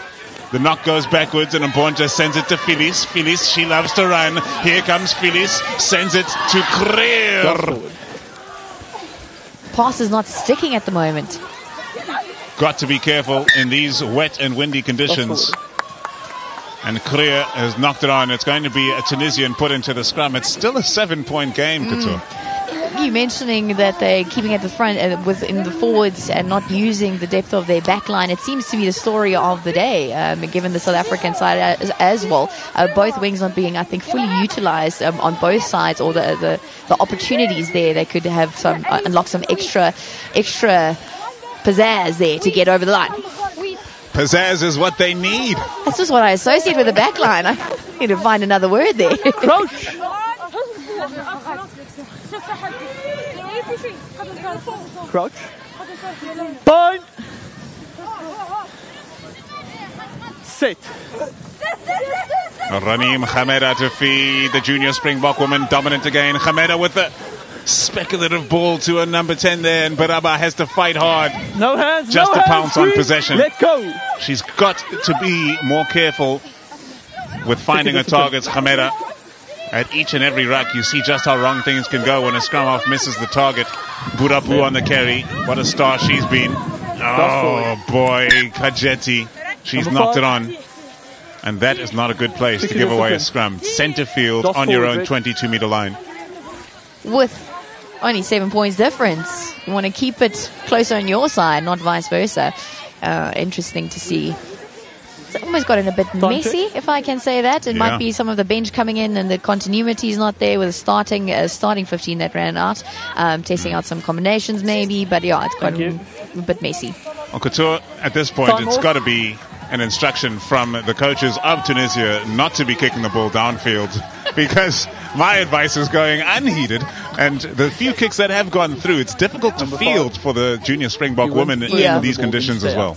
The knock goes backwards, and Mbonja sends it to Phyllis. Phyllis, she loves to run. Here comes Phyllis, sends it to Lost Creer. forward. Pass is not sticking at the moment. Got to be careful in these wet and windy conditions. And Creer has knocked it on. It's going to be a Tunisian put into the scrum. It's still a 7-point game, Couture. You mentioning that they're keeping at the front within the forwards and not using the depth of their backline. It seems to be the story of the day, given the South African side as well. Both wings not being, I think, fully utilized on both sides, or the opportunities there. They could have some unlock some extra pizzazz there to get over the line. Pizzazz is what they need. That's just what I associate with the backline. I need to find another word there. Crouch. Crouch. Point. Set. Ranim Khameda to feed the junior Springbok woman, dominant again. Khameda with the speculative ball to a number 10 there, and Baraba has to fight hard No hands. just no to hands, pounce on green. possession. Let go. She's got to be more careful with finding her targets, Khameda. At each and every ruck, you see just how wrong things can go when a scrum half misses the target. Burapu on the carry. What a star she's been. Oh, boy, Kajeti. She's Number knocked 5. it on. And that is not a good place to Pick it give up away a again. scrum. Centre field Lost on your forward, own Rick. 22-metre line. With only 7 points difference, you want to keep it closer on your side, not vice versa. Interesting to see. It's almost gotten a bit messy, if I can say that. It Yeah. might be some of the bench coming in and the continuity is not there with the starting 15 that ran out. Testing out some combinations maybe, but yeah, it's gotten a bit messy. On Couture, at this point, Time it's off. got to be an instruction from the coaches of Tunisia not to be kicking the ball downfield, because my advice is going unheeded. And the few kicks that have gone through, it's difficult to field for the junior Springbok women in Yeah. these conditions as well.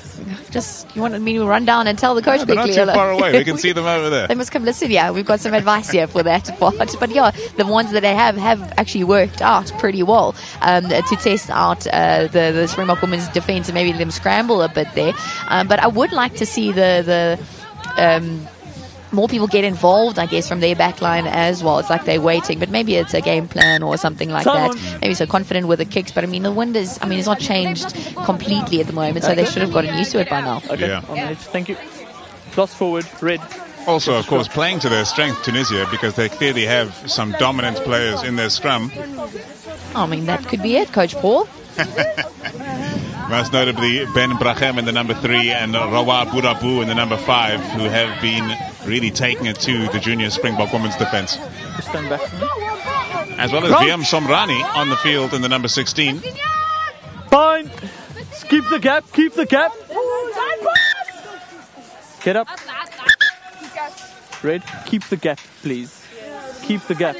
You wanted me to run down and tell the coach They're not quickly? too far away. We can see them over there. They must come listen. Yeah, we've got some advice here for that part. But yeah, the ones that they have actually worked out pretty well to test out the Springbok women's defense and maybe let them scramble a bit there. But I would like to see the more people get involved, I guess, from their backline as well. It's like they're waiting, but maybe it's a game plan or something like that. Maybe so confident with the kicks, but I mean, the wind is, it's not changed completely at the moment, so they should have gotten used to it by now. Okay, Yeah. on the edge. Thank you. Cross forward, red. Also, of course, playing to their strength, Tunisia, because they clearly have some dominant players in their scrum. I mean, that could be it, Coach Paul. Most notably Ben Brachem in the number 3 and Rawa Burabu in the number 5, who have been really taking it to the junior Springbok women's defense. Just stand back from me. As well as Viam Somrani on the field in the number 16. Fine. Keep the gap. Keep the gap. Get up. Red, keep the gap, please. Keep the gap.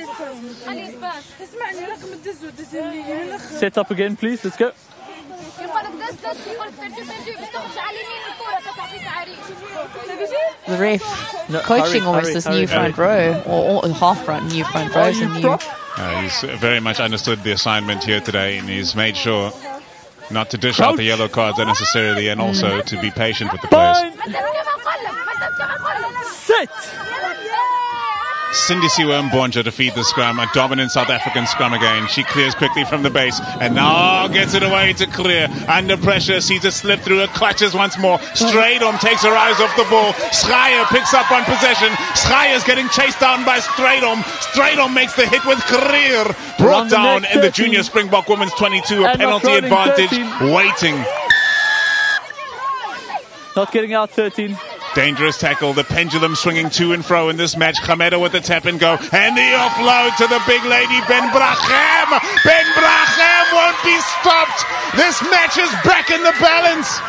Set up again, please. Let's go. The ref coaching almost this new front row, or half front, new front row. He's very much understood the assignment here today, and he's made sure not to dish out the yellow cards unnecessarily, and also to be patient with the players. Sit! Cindy Siwa Mbonja to feed the scrum, a dominant South African scrum again. She clears quickly from the base and now gets it away to clear. Under pressure, sees it slip through her clutches once more. Straydom takes her eyes off the ball. Schreier picks up on possession. Schreier's getting chased down by Straydom. Straydom makes the hit with Career. Brought down in the junior Springbok women's 22. A penalty advantage waiting. Not getting out 13. Dangerous tackle, the pendulum swinging to and fro in this match. Khameda with the tap and go, and the offload to the big lady, Ben Brachem. Ben Brachem won't be stopped. This match is back in the balance.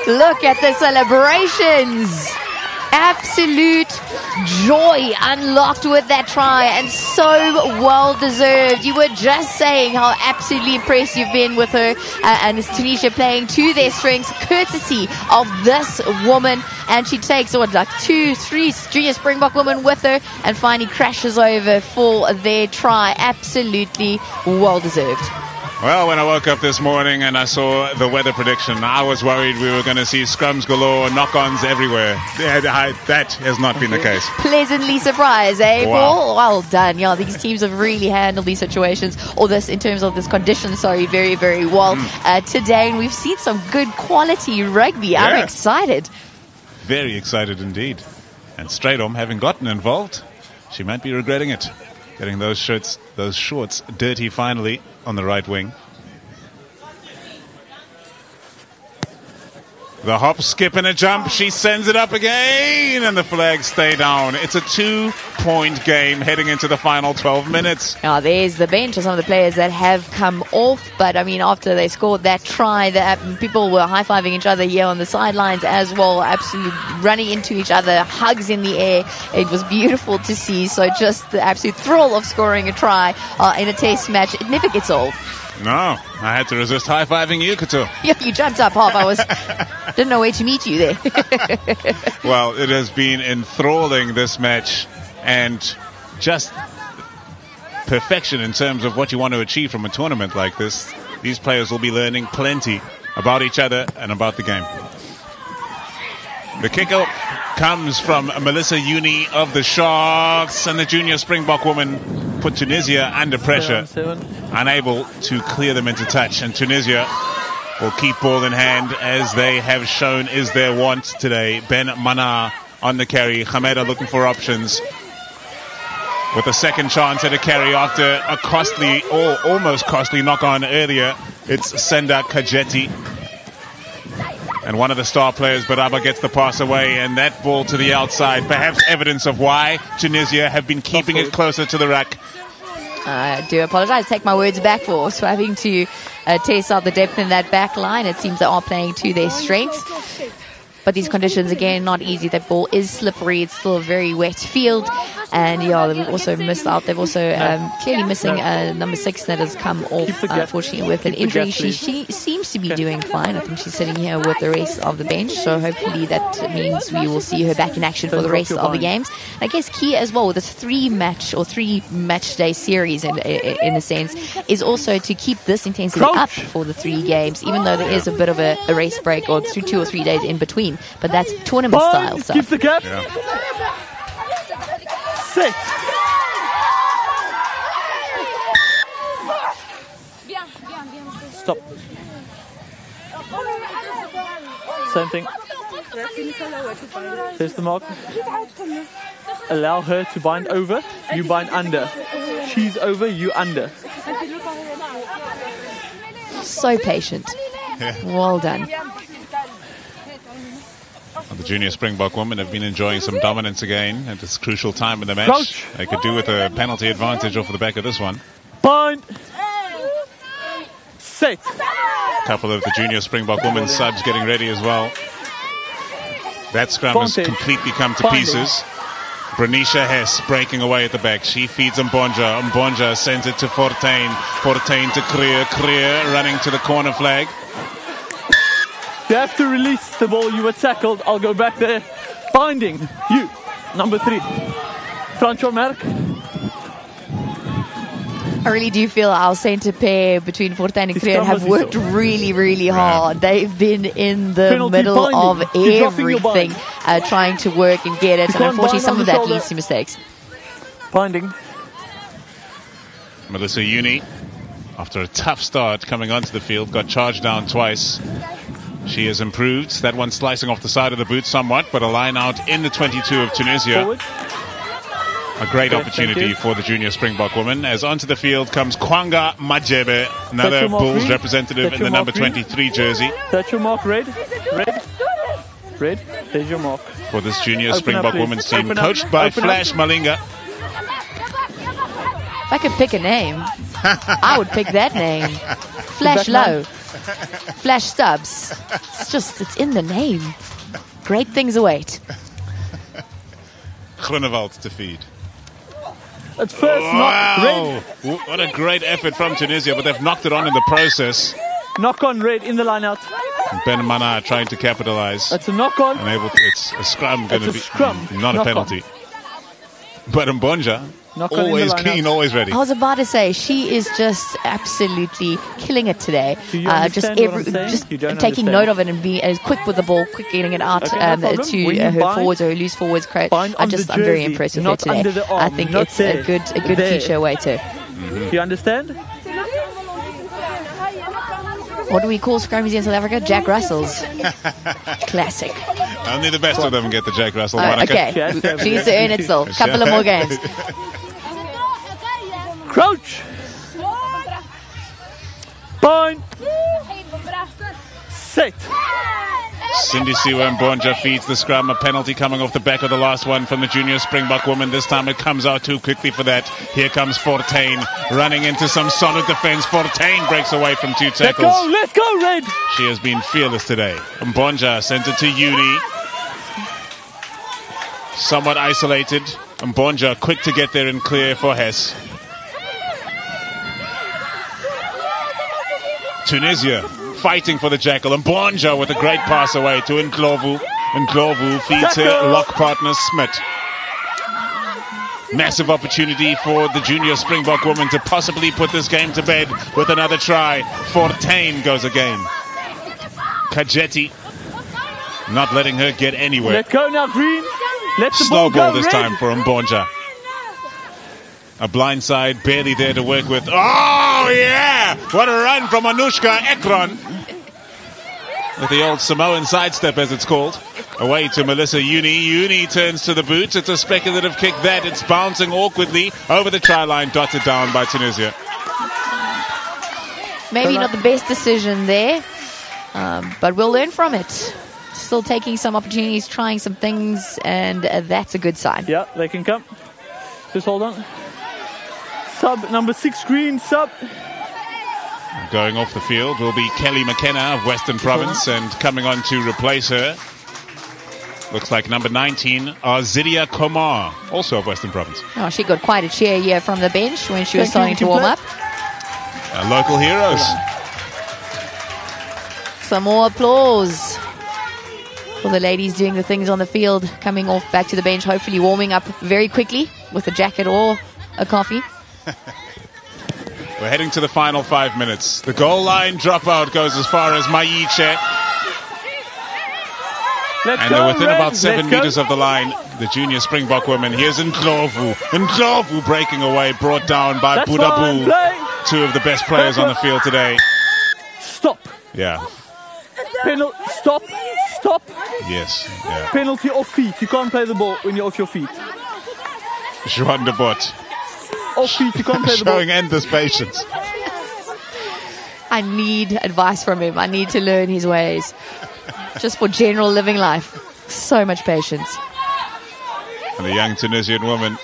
Look at the celebrations. Absolute joy unlocked with that try, and so well deserved. You were just saying how absolutely impressed you've been with her, and it's Tunisia playing to their strengths courtesy of this woman, and she takes like 2-3 junior Springbok women with her and finally crashes over for their try. Absolutely well deserved. Well, when I woke up this morning and I saw the weather prediction, I was worried we were going to see scrums galore, knock-ons everywhere. That has not been the case. Pleasantly surprised, eh, Wow. Paul? Well done. Yeah, these teams have really handled these situations, or this in terms of this condition, very, very well today. And we've seen some good quality rugby. I'm excited. Very excited indeed. And Straydom, having gotten involved, she might be regretting it. Getting those shorts dirty finally on the right wing. The hop, skip, and a jump. She sends it up again, and the flags stay down. It's a 2-point game heading into the final 12 minutes. Now, there's the bench of some of the players that have come off. But, I mean, after they scored that try, people were high-fiving each other here on the sidelines as well, absolutely running into each other, hugs in the air. It was beautiful to see. So just the absolute thrill of scoring a try in a test match. It never gets old. No, I had to resist high-fiving you, Couture. Yeah, you jumped up half. Didn't know where to meet you there. Well, it has been enthralling, this match, and just perfection in terms of what you want to achieve from a tournament like this. These players will be learning plenty about each other and about the game. The kick-off comes from Melissa Uni of the Sharks, and the junior Springbok woman put Tunisia under pressure, unable to clear them into touch, and Tunisia will keep ball in hand as they have shown is their want today. Ben Mana on the carry, Khameda looking for options with a second chance at a carry after a costly or almost costly knock on earlier. It's Senda Kajeti. And one of the star players, Baraba, gets the pass away, and that ball to the outside. Perhaps evidence of why Tunisia have been keeping it closer to the rack. I do apologize. Take my words back for having to test out the depth in that back line. It seems they are playing to their strengths. But these conditions, again, not easy. That ball is slippery. It's still a very wet field. And yeah, they've also missed out. They've also clearly missing number 6 that has come off, unfortunately, with an injury. She seems to be doing fine. I think she's sitting here with the rest of the bench. So hopefully that means we will see her back in action for the rest of the games. I guess key as well with this 3 match day series in a sense is also to keep this intensity up for the 3 games, even though there is a bit of a race break or 2 or 3 days in between. But that's tournament style stuff. Keep the gap. Sit. Stop. Same thing. There's the mark. Allow her to bind over. You bind under. She's over. You under. So patient. Well done. The junior Springbok women have been enjoying some dominance again at this crucial time in the match. They could do with a penalty advantage off the back of this one. Bind. Set. A couple of the junior Springbok women's subs getting ready as well. That scrum has completely come to pieces. Bernicia Hess breaking away at the back. She feeds Mbonja. Mbonja sends it to Fortain. Fortain to Creer. Creer running to the corner flag. You have to release the ball. You were tackled. I'll go back there. Binding. You. Number 3. Front your mark. I really do feel our centre pair between Fortain and Creer have worked really, really hard. They've been in the middle of everything, trying to work and get it. And unfortunately, some of that leads to mistakes. Binding. Melissa Uni, after a tough start coming onto the field, got charged down twice. She has improved. That one slicing off the side of the boot somewhat, but a line out in the 22 of Tunisia. Forward. A great opportunity for the junior Springbok woman. As onto the field comes Kwanga Majebe, another Bulls representative in the number 23 jersey. That's your mark, Red. Red. Red. There's your mark. For this junior Springbok women's team, coached by Flash Malinga. If I could pick a name, I would pick that name. Flash Low. Flash Stubbs. It's in the name. Great things await. Groenewald to feed. At first, knock Red. What a great effort from Tunisia, but they've knocked it on in the process. Knock on Red in the line out. Ben Mana trying to capitalize. That's a knock on. It's a scrum going to be not a penalty. But Mbonja, always clean, always ready. I was about to say, she is just absolutely killing it today. Just taking note of it and being as quick with the ball, quick getting it out to her forwards or her loose forwards. I'm very impressed with her today. I think it's a good future away too. Do you understand? What do we call scrummies in South Africa? Jack Russells. Classic. Only the best of them get the Jack Russell moniker. Okay, she needs to earn it still. Couple of more games. Crouch. Bind. Set. Cindy Siwa Mbonja feeds the scrum. A penalty coming off the back of the last one from the junior Springbok woman. This time it comes out too quickly for that. Here comes Fortain running into some solid defense. Fortain breaks away from 2 tackles. Let's go, Red. She has been fearless today. Mbonja sent it to Uni. Somewhat isolated. Mbonja quick to get there and clear for Hess. Tunisia fighting for the jackal. Mbonja with a great pass away to Ndlovu. Ndlovu feeds her lock partner Smith. Massive opportunity for the junior Springbok woman to possibly put this game to bed with another try. Fortain goes again. Kajeti not letting her get anywhere. Let go now, Green. Let the Slow ball go, this Red. time for Mbonja. A blind side barely there to work with. Oh, yeah! What a run from Anushka Ekron. With the old Samoan sidestep, as it's called. Away to Melissa Uni. Uni turns to the boots. It's a speculative kick that. It's bouncing awkwardly over the try line, dotted down by Tunisia. Maybe not the best decision there, but we'll learn from it. Still taking some opportunities, trying some things, and that's a good sign. Yeah, they can come. Just hold on. Sub number 6, Green sub. Going off the field will be Kelly McKenna of Western Province, and coming on to replace her Looks like number 19, Zidia Komar, also of Western Province. Oh, she got quite a cheer here from the bench when she was starting to warm up. Local heroes. Some more applause for the ladies doing the things on the field, coming off back to the bench, hopefully warming up very quickly with a jacket or a coffee. We're heading to the final 5 minutes. The goal line dropout goes as far as Maiche. And they're within about 7 meters of the line, the junior Springbok women. Here's Ndlovu. Ndlovu breaking away, brought down by Budabu. Two of the best players on the field today. Stop. Yeah. Stop. Yes. Yeah. Penalty off feet. You can't play the ball when you're off your feet. Juan de Bot. Off feet, you can't play the ball. Showing endless patience. I need advice from him. I need to learn his ways. Just for general living life. So much patience. And the young Tunisian woman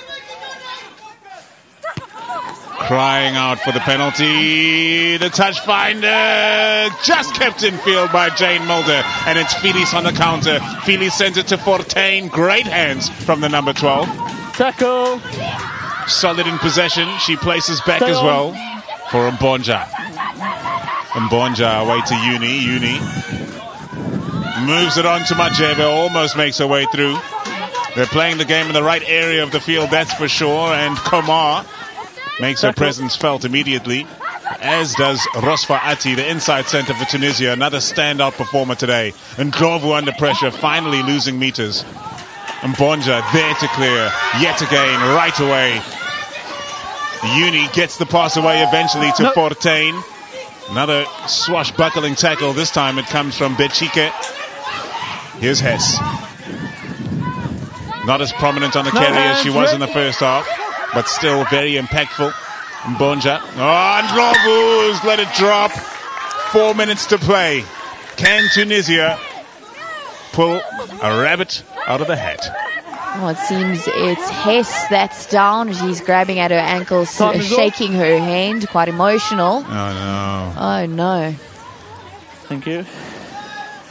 crying out for the penalty. The touch finder just kept in field by Jane Mulder. And it's Phyllis on the counter. Phyllis sends it to Fortain. Great hands from the number 12. Tackle. Solid in possession. She places back as well for Mbonja. Mbonja away to Uni. Moves it on to Majebe. Almost makes her way through. They're playing the game in the right area of the field, that's for sure. And Komar makes her presence felt immediately, as does Rosfa Ati, the inside centre for Tunisia. Another standout performer today. And Ndlovu under pressure, finally losing meters. And Mbonja there to clear, yet again, right away. Uni gets the pass away eventually to Fortain. Another swashbuckling tackle. This time it comes from Bechike. Here's Hess. Not as prominent on the carry as she was in the first half, but still very impactful. Mbonja. Oh, Ndlovu's let it drop. 4 minutes to play. Can Tunisia pull a rabbit out of the hat? Well, it seems it's Hess that's down. She's grabbing at her ankles, shaking her hand, quite emotional. Oh no. Thank you.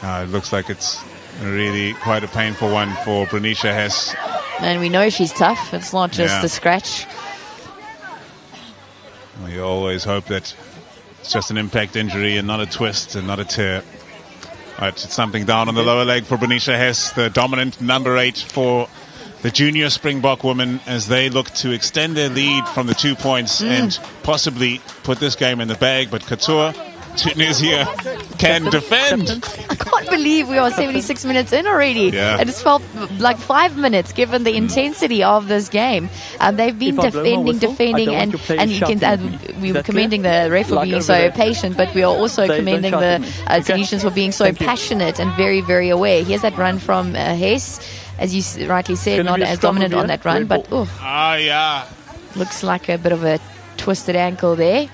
It looks like it's really quite a painful one for Bernicia Hess. And we know she's tough. It's not just a scratch. Well, you always hope that it's just an impact injury and not a twist and not a tear. Right, it's something down on the lower leg for Bernicia Hess, the dominant number 8 for the junior Springbok women, as they look to extend their lead from the 2 points and possibly put this game in the bag. But Couture, Tunisia can defend. I can't believe we are 76 minutes in already. Yeah. It just felt like 5 minutes given the intensity of this game. They've been defending, and you can. We were commending the ref for being so patient, but we are also commending the Tunisians for being so passionate and very, very aware. Here's that run from Hess, as you rightly said, not as dominant on that run, but looks like a bit of a twisted ankle there.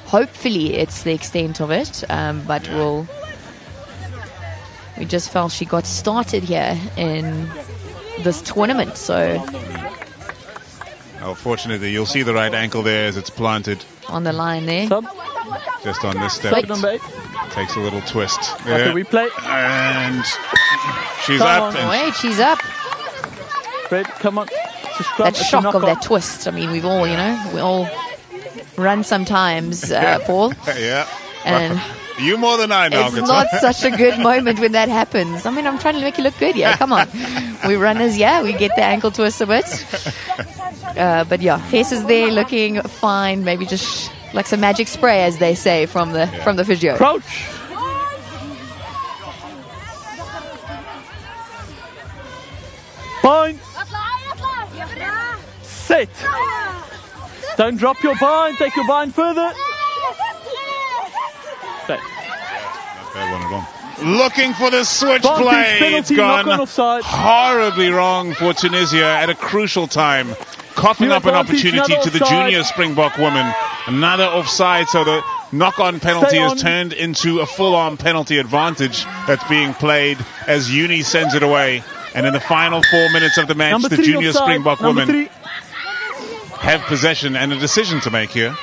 Hopefully it's the extent of it, but we just felt she got started here in this tournament. So, fortunately, you'll see the right ankle there as it's planted on the line there. Just on this step, takes a little twist. Okay, we play. And she's up. Wait, she's up. Fred, come on. That shock of that twist. I mean, we all run sometimes, Paul. Yeah. And you more than I know. It's not such a good moment when that happens. I mean, I'm trying to make you look good here. Come on. We runners, we get the ankle twist a bit. But Hess is there looking fine. Maybe just like some magic spray, as they say, from the physio. Crouch. Bind. Set. Don't drop your bind. Take your bind further. Okay. Looking for the switch play. It's gone horribly wrong for Tunisia at a crucial time. Coughing up an opportunity to the junior Springbok woman. Another offside, so the knock-on penalty is turned into a full-on penalty advantage that's being played as Uni sends it away. And in the final 4 minutes of the match, the junior Springbok women have possession and a decision to make here.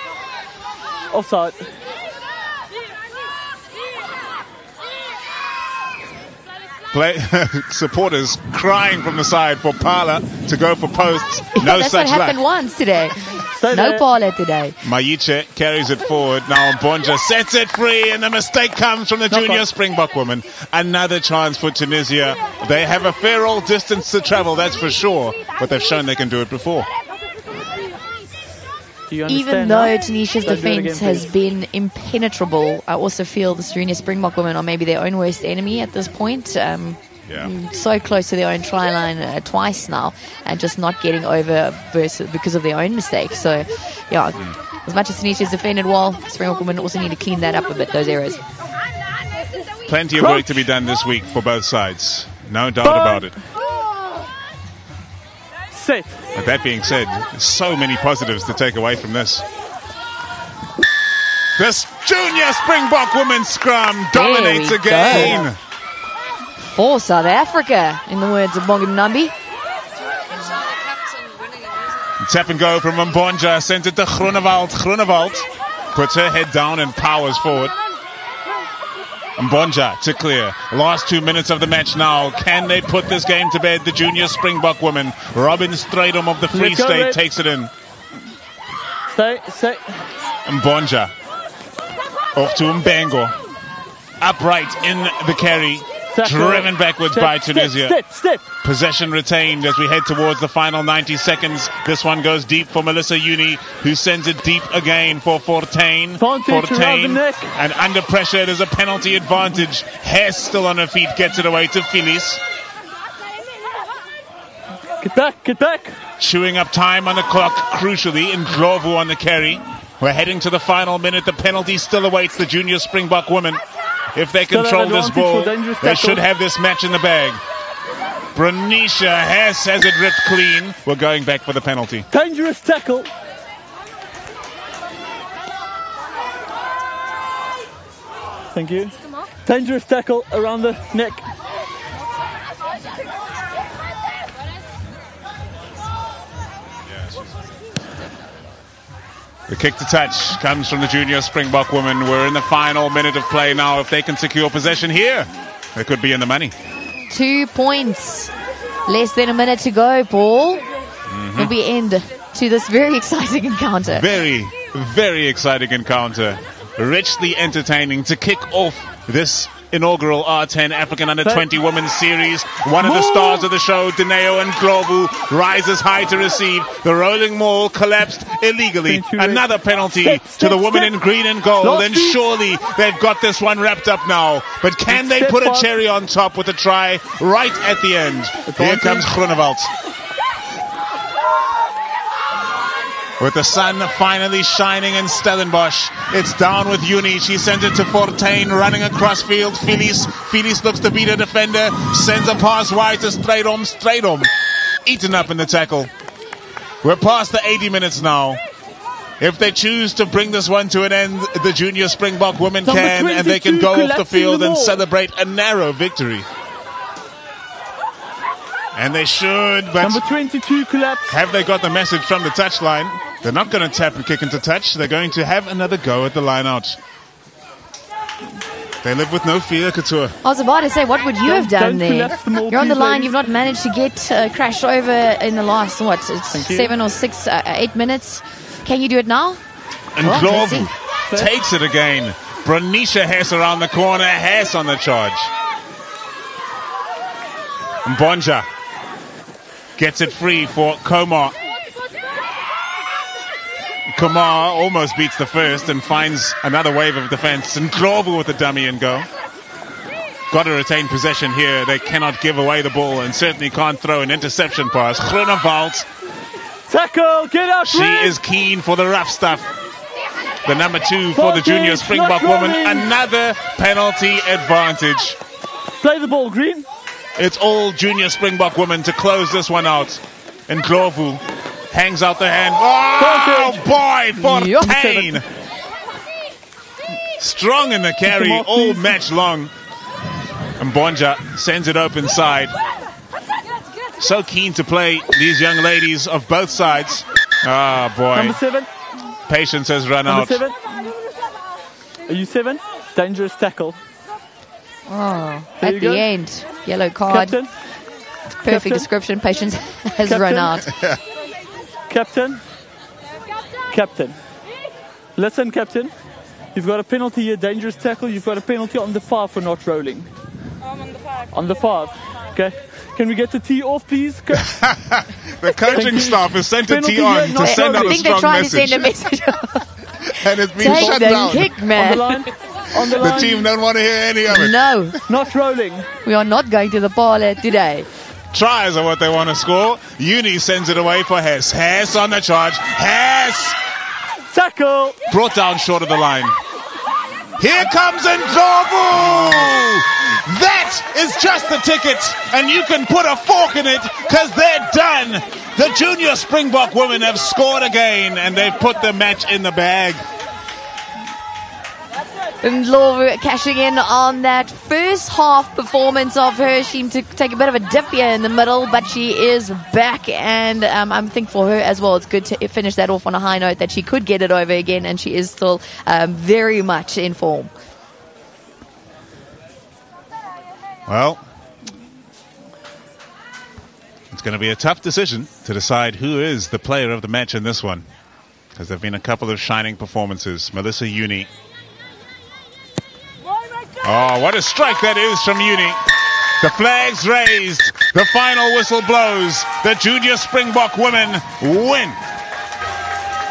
Supporters crying from the side for Parla to go for posts. No That's such what happened luck. once today. Stay No there. parlor today. Maiche carries it forward. Now Mbonja sets it free, and the mistake comes from the junior Springbok woman. Another chance for Tunisia. They have a fair old distance to travel, that's for sure, but they've shown they can do it before. Do you Even understand though now? Tunisia's Don't do it defense again, has please. been impenetrable, I also feel the junior Springbok women are maybe their own worst enemy at this point. So close to their own try line twice now, and just not getting over because of their own mistakes. So, yeah, as much as Tunisia's defended well, Springbok women also need to clean that up a bit, those errors. Plenty of work to be done this week for both sides. No doubt about it. Set. But that being said, so many positives to take away from this. This junior Springbok women's scrum dominates There we again. go. For South Africa, in the words of Bonga Nambi. Tap and go from Mbonja, sent it to Groenewald. Groenewald puts her head down and powers forward. Mbonja to clear. Last 2 minutes of the match now. Can they put this game to bed? The junior Springbok women. Robin Stradom of the Free Let's go, State Red. takes it in. Stay. Mbonja off to Mbengo. Upright in the carry. Tackle. Driven backwards Step, by Tunisia. Step. Possession retained as we head towards the final 90 seconds. This one goes deep for Melissa Uni, who sends it deep again for Fortain. Advantage around the neck. And under pressure, there's a penalty advantage. Hess still on her feet, gets it away to Phyllis. Get back. Chewing up time on the clock, crucially, in Glovu on the carry. We're heading to the final minute. The penalty still awaits the junior Springbok women. If they Still control an this advantage ball, for dangerous they tackles. should have this match in the bag. Bernicia Hess has it ripped clean. We're going back for the penalty. Dangerous tackle. Thank you. Dangerous tackle around the neck. The kick to touch comes from the junior Springbok women. We're in the final minute of play now. If they can secure possession here, they could be in the money. 2 points. Less than a minute to go, Paul. It'll be end to this very exciting encounter. Very, very exciting encounter. Richly entertaining to kick off this inaugural R10 African Under-20 Women's Series. One of the stars of the show, Dineo and Glovu, rises high to receive. The rolling maul collapsed illegally. Another penalty to the woman in green and gold, and surely they've got this one wrapped up now. But can they put a cherry on top with a try right at the end? Here comes Groenewald. With the sun finally shining in Stellenbosch, it's down with Uni. She sends it to Fortain, running across field. Phyllis looks to beat a defender, sends a pass wide to Stradom. Stradom eaten up in the tackle. We're past the 80 minutes now. If they choose to bring this one to an end, the junior Springbok women can, and they can go off the field and celebrate a narrow victory. And they should, but Number 22 collapse. have they got the message from the touchline? They're not going to tap and kick into touch. They're going to have another go at the line out. They live with no fear, Couture. I was about to say, what would you have done don't there? collapse them all, You're on the please, line. ladies. You've not managed to get crashed over in the last, it's you. 7 or 6, 8 minutes. Can you do it now? And Well, let's Glovu takes it again. Bernicia Hess around the corner. Hess on the charge. Mbonja gets it free for Komar. Komar almost beats the first and finds another wave of defense. And Glover with the dummy and go. Got to retain possession here. They cannot give away the ball and certainly can't throw an interception pass. Groenewald, Tackle, get out. she is keen for the rough stuff. The number 2 for the junior Springbok woman. Another penalty advantage. Play the ball, Green. It's all junior Springbok women to close this one out. And Glovu hangs out the hand. Oh, boy, Fortain. Strong in the carry all match long. And Mbonja sends it open side. So keen to play these young ladies of both sides. Ah, boy. Number 7. Patience has run Number out. 7. Are you 7? Dangerous tackle. Oh, There at you the go. end. Yellow card. Captain. Perfect Captain. description. Patience has Captain. run out. Captain. Captain. Listen, Captain. You've got a penalty here, dangerous tackle. You've got a penalty on the 5 for not rolling. I'm on the 5. On the 5. Okay. Can we get the T off, please? The coaching staff has sent a T Penalty on here, to not send I out a think they're strong trying message. to send a message. And it's been Take shut the down. kick, On the man. line. On the The line. team don't want to hear any of it. No, Not rolling. we are not going to the parlor today. Tries are what they want to score. Uni sends it away for Hess. Hess on the charge. Hess Tackle. brought down short of the line. Here comes Ndlovu! That is just the ticket, and you can put a fork in it because they're done. The junior Springbok women have scored again, and they've put the match in the bag. And Laura cashing in on that first half performance of her. She seemed to take a bit of a dip here in the middle, but she is back, and I'm thinking for her as well, it's good to finish that off on a high note that she could get it over again, and she is still very much in form. Well, it's going to be a tough decision to decide who is the player of the match in this one, because there have been a couple of shining performances. Melissa Uni. Oh, what a strike that is from Uni. The flag's raised. The final whistle blows. The junior Springbok women win.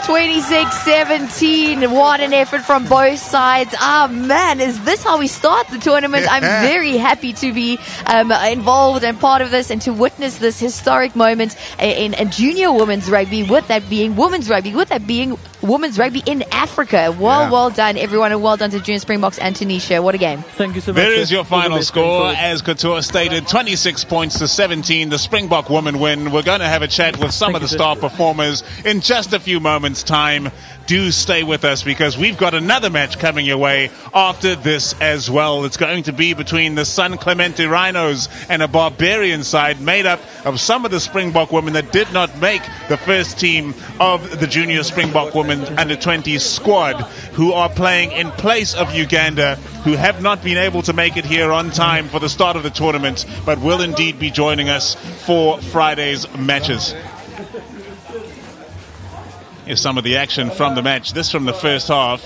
26-17. What an effort from both sides. Ah, man, is this how we start the tournament? I'm very happy to be involved and part of this and to witness this historic moment in junior women's rugby, with that being women's rugby, with that being women's rugby in Africa. Well done, everyone, and well done to Junior Springboks and Tunisia. What a game. Thank you so much. There is your All the final best score. going forward. As Couture stated, 26 points to 17. The Springbok women win. We're going to have a chat with some Thank of the you, star sir. performers in just a few moments' time. Do stay with us because we've got another match coming your way after this as well. It's going to be between the San Clemente Rhinos and a Barbarian side made up of some of the Springbok women that did not make the first team of the junior Springbok women under-20 squad, who are playing in place of Uganda, who have not been able to make it here on time for the start of the tournament, but will indeed be joining us for Friday's matches. Here's some of the action from the match. This from the first half,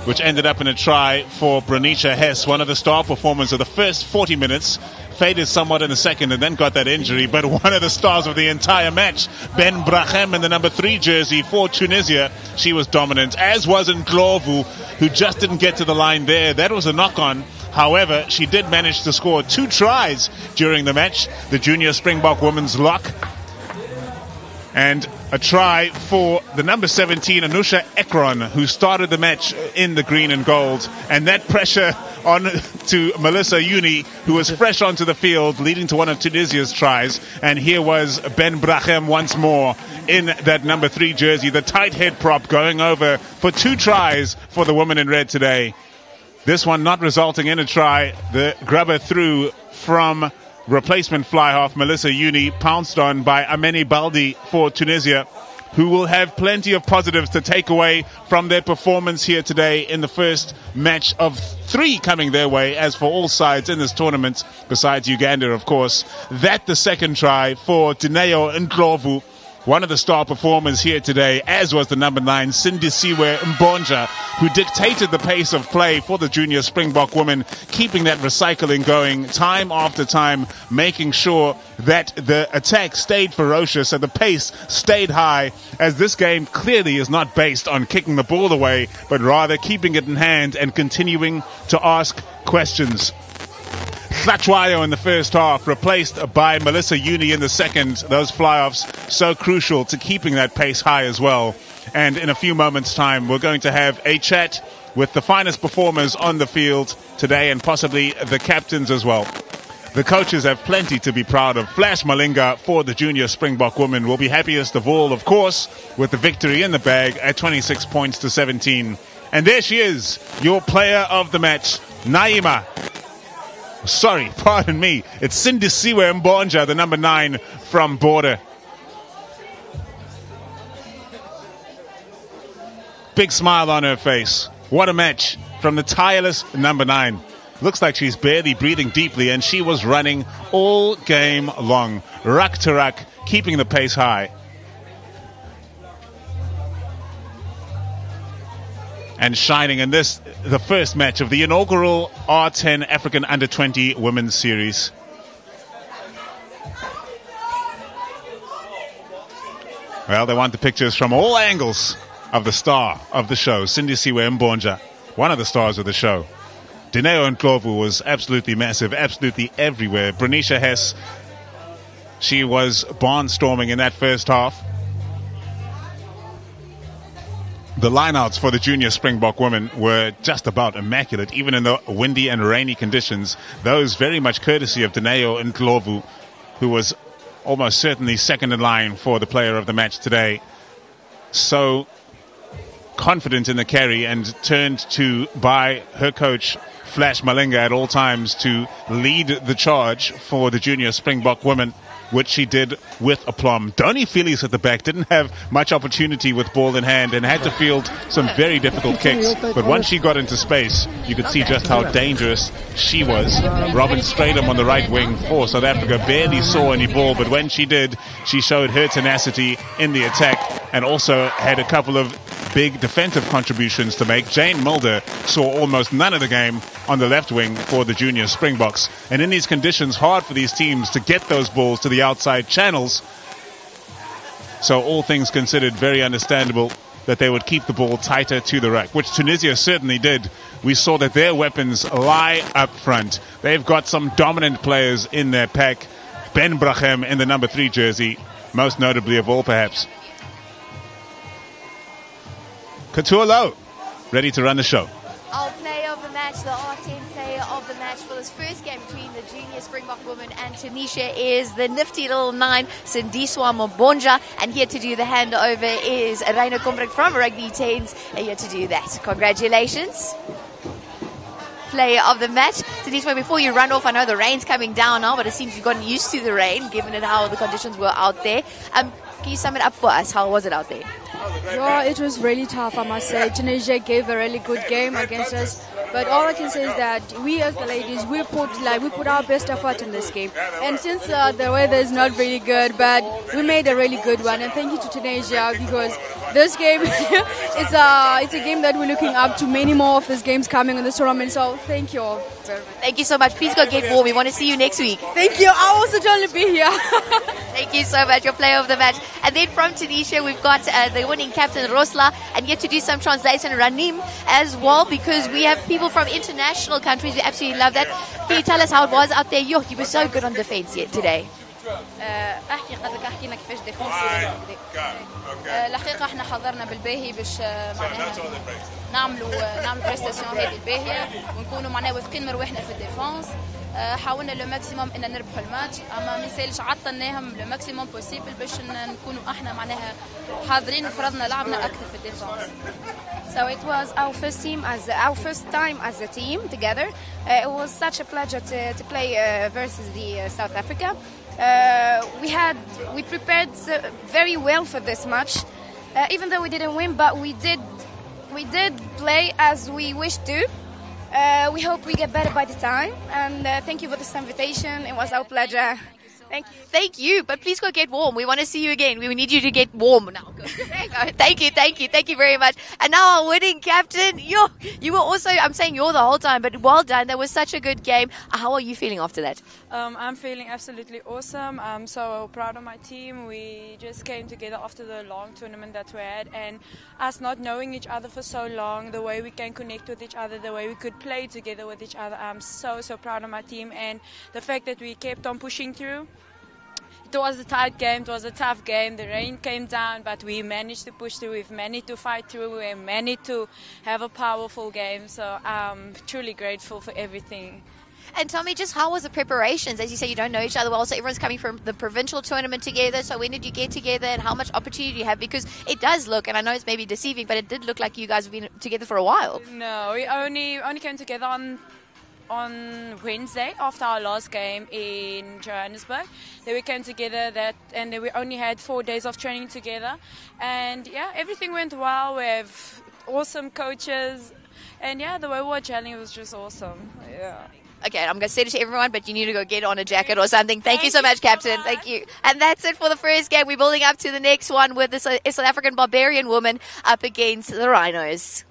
which ended up in a try for Bronicia Hess, one of the star performers of the first 40 minutes. Faded somewhat in the second and then got that injury, but one of the stars of the entire match, Ben Brachem in the number 3 jersey for Tunisia. She was dominant, as was Ndlovu, who just didn't get to the line there. That was a knock-on. However, she did manage to score 2 tries during the match. The junior Springbok women's lock. And a try for the number 17, Anusha Ekron, who started the match in the green and gold. And that pressure on to Melissa Uni, who was fresh onto the field, leading to one of Tunisia's tries. And here was Ben Brachem once more in that number 3 jersey, the tight head prop going over for 2 tries for the women in red today. This one not resulting in a try. The grubber through from replacement fly-half Melissa Uni, pounced on by Ameni Baldi for Tunisia, who will have plenty of positives to take away from their performance here today in the first match of 3 coming their way, as for all sides in this tournament, besides Uganda, of course. That the second try for Dineo Ndlovu, one of the star performers here today, as was the number 9, Sindisiwe Mbonja, who dictated the pace of play for the junior Springbok women, keeping that recycling going time after time, making sure that the attack stayed ferocious and the pace stayed high, as this game clearly is not based on kicking the ball away, but rather keeping it in hand and continuing to ask questions. Tlachwayo in the first half, replaced by Melissa Uni in the second. Those fly-offs so crucial to keeping that pace high as well. And in a few moments' time, we're going to have a chat with the finest performers on the field today and possibly the captains as well. The coaches have plenty to be proud of. Flash Malinga for the junior Springbok women will be happiest of all, of course, with the victory in the bag at 26 points to 17. And there she is, your player of the match, Naima. Sorry, pardon me. It's Sindisiwe Mbonja, the number 9 from Border. Big smile on her face. What a match from the tireless number 9. Looks like she's barely breathing deeply, and she was running all game long, ruck to ruck, keeping the pace high. And shining in this, the first match of the inaugural R10 African Under-20 Women's Series. Well, they want the pictures from all angles of the star of the show, Sindisiwe Mbonja, one of the stars of the show. Dineo Ndlovu was absolutely massive, absolutely everywhere. Bernicia Hess, she was barnstorming in that first half. The lineouts for the junior Springbok women were just about immaculate, even in the windy and rainy conditions. Those very much courtesy of Dineo Ndlovu, who was almost certainly second in line for the player of the match today. So confident in the carry and turned to by her coach Flash Malinga at all times to lead the charge for the junior Springbok women, which she did with aplomb. Doni Phillies at the back didn't have much opportunity with ball in hand and had to field some very difficult kicks. But once she got into space, you could see just how dangerous she was. Robin Stradom on the right wing for South Africa barely saw any ball, but when she did, she showed her tenacity in the attack and also had a couple of big defensive contributions to make. Jane Mulder saw almost none of the game on the left wing for the junior Springboks. And in these conditions, hard for these teams to get those balls to the outside channels. So all things considered, very understandable that they would keep the ball tighter to the ruck, which Tunisia certainly did. We saw that their weapons lie up front. They've got some dominant players in their pack. Ben Brachem in the number 3 jersey, most notably of all perhaps. Couture Low, ready to run the show. Our player of the match, the R10 player of the match for this first game between the junior Springbok women and Tunisia is the nifty little 9, Sindisiwe Mbonja. And here to do the handover is Reina Kombrink from Rugby 10s. And here to do that. Congratulations. Player of the match. Sindisiwe, before you run off, I know the rain's coming down now, but it seems you've gotten used to the rain, given it how the conditions were out there. Can you sum it up for us? How was it out there? Yeah, it was really tough, I must say. Tunisia gave a really good game against us, but all I can say is that we as the ladies, we put our best effort in this game. And since the weather is not really good, but we made a really good one. And thank you to Tunisia, because this game it's a game that we're looking up to. Many more of these games coming in this tournament. So thank you all very much. Thank you so much. Please go get warm. We want to see you next week. Thank you. I also trying to be here. Thank you so much, your player of the match. And then from Tunisia, we've got the winning captain, Rosla, and yet to do some translation, Ranim, as well, because we have people from international countries. We absolutely love that. Can you tell us how it was out there? You were so good on defense today. احكي قبل حكينا كيفاش ديفونس الحقيقه احنا حضرنا بالباهي باش معناها نعملوا بريستاسيون هذه الباهيه ونكونوا معناها واثقين من رواحنا في الديفونس. حاولنا لو ماكسيموم ان نربحوا الماتش، اما ما يسالش عطلناهم لو ماكسيموم بوسيبل باش نكونوا احنا معناها حاضرين وفرضنا لعبنا اكثر في الديفونس. So it was our first time as a team together. It was such a pleasure to play versus the South Africa. We prepared very well for this match, even though we didn't win, but we did play as we wished to. We hope we get better by the time, and thank you for this invitation. It was our pleasure. Thank you. Thank you, but please go get warm. We want to see you again. We need you to get warm now. Thank you very much. And now our winning captain, you were also, I'm saying you're the whole time, but well done. That was such a good game. How are you feeling after that? I'm feeling absolutely awesome. I'm so proud of my team. We just came together after the long tournament that we had, and us not knowing each other for so long, the way we can connect with each other, the way we could play together with each other. I'm so proud of my team, and the fact that we kept on pushing through. It was a tight game, it was a tough game, the rain came down, but we managed to push through, we've managed to fight through, we managed to have a powerful game, so I'm truly grateful for everything. And tell me, just how was the preparations? As you say, you don't know each other well, so everyone's coming from the provincial tournament together, so when did you get together and how much opportunity do you have? Because it does look, and I know it's maybe deceiving, but it did look like you guys have been together for a while. No, we only came together on Wednesday after our last game in Johannesburg. Then we came together and then we only had 4 days of training together, and yeah, everything went well. We have awesome coaches, And yeah, the way we were chatting was just awesome. Yeah. Okay, I'm going to send it to everyone, but you need to go get on a jacket or something. Thank you so much, Captain. Thank you. And that's it for the first game. We're building up to the next one with this South African barbarian woman up against the Rhinos.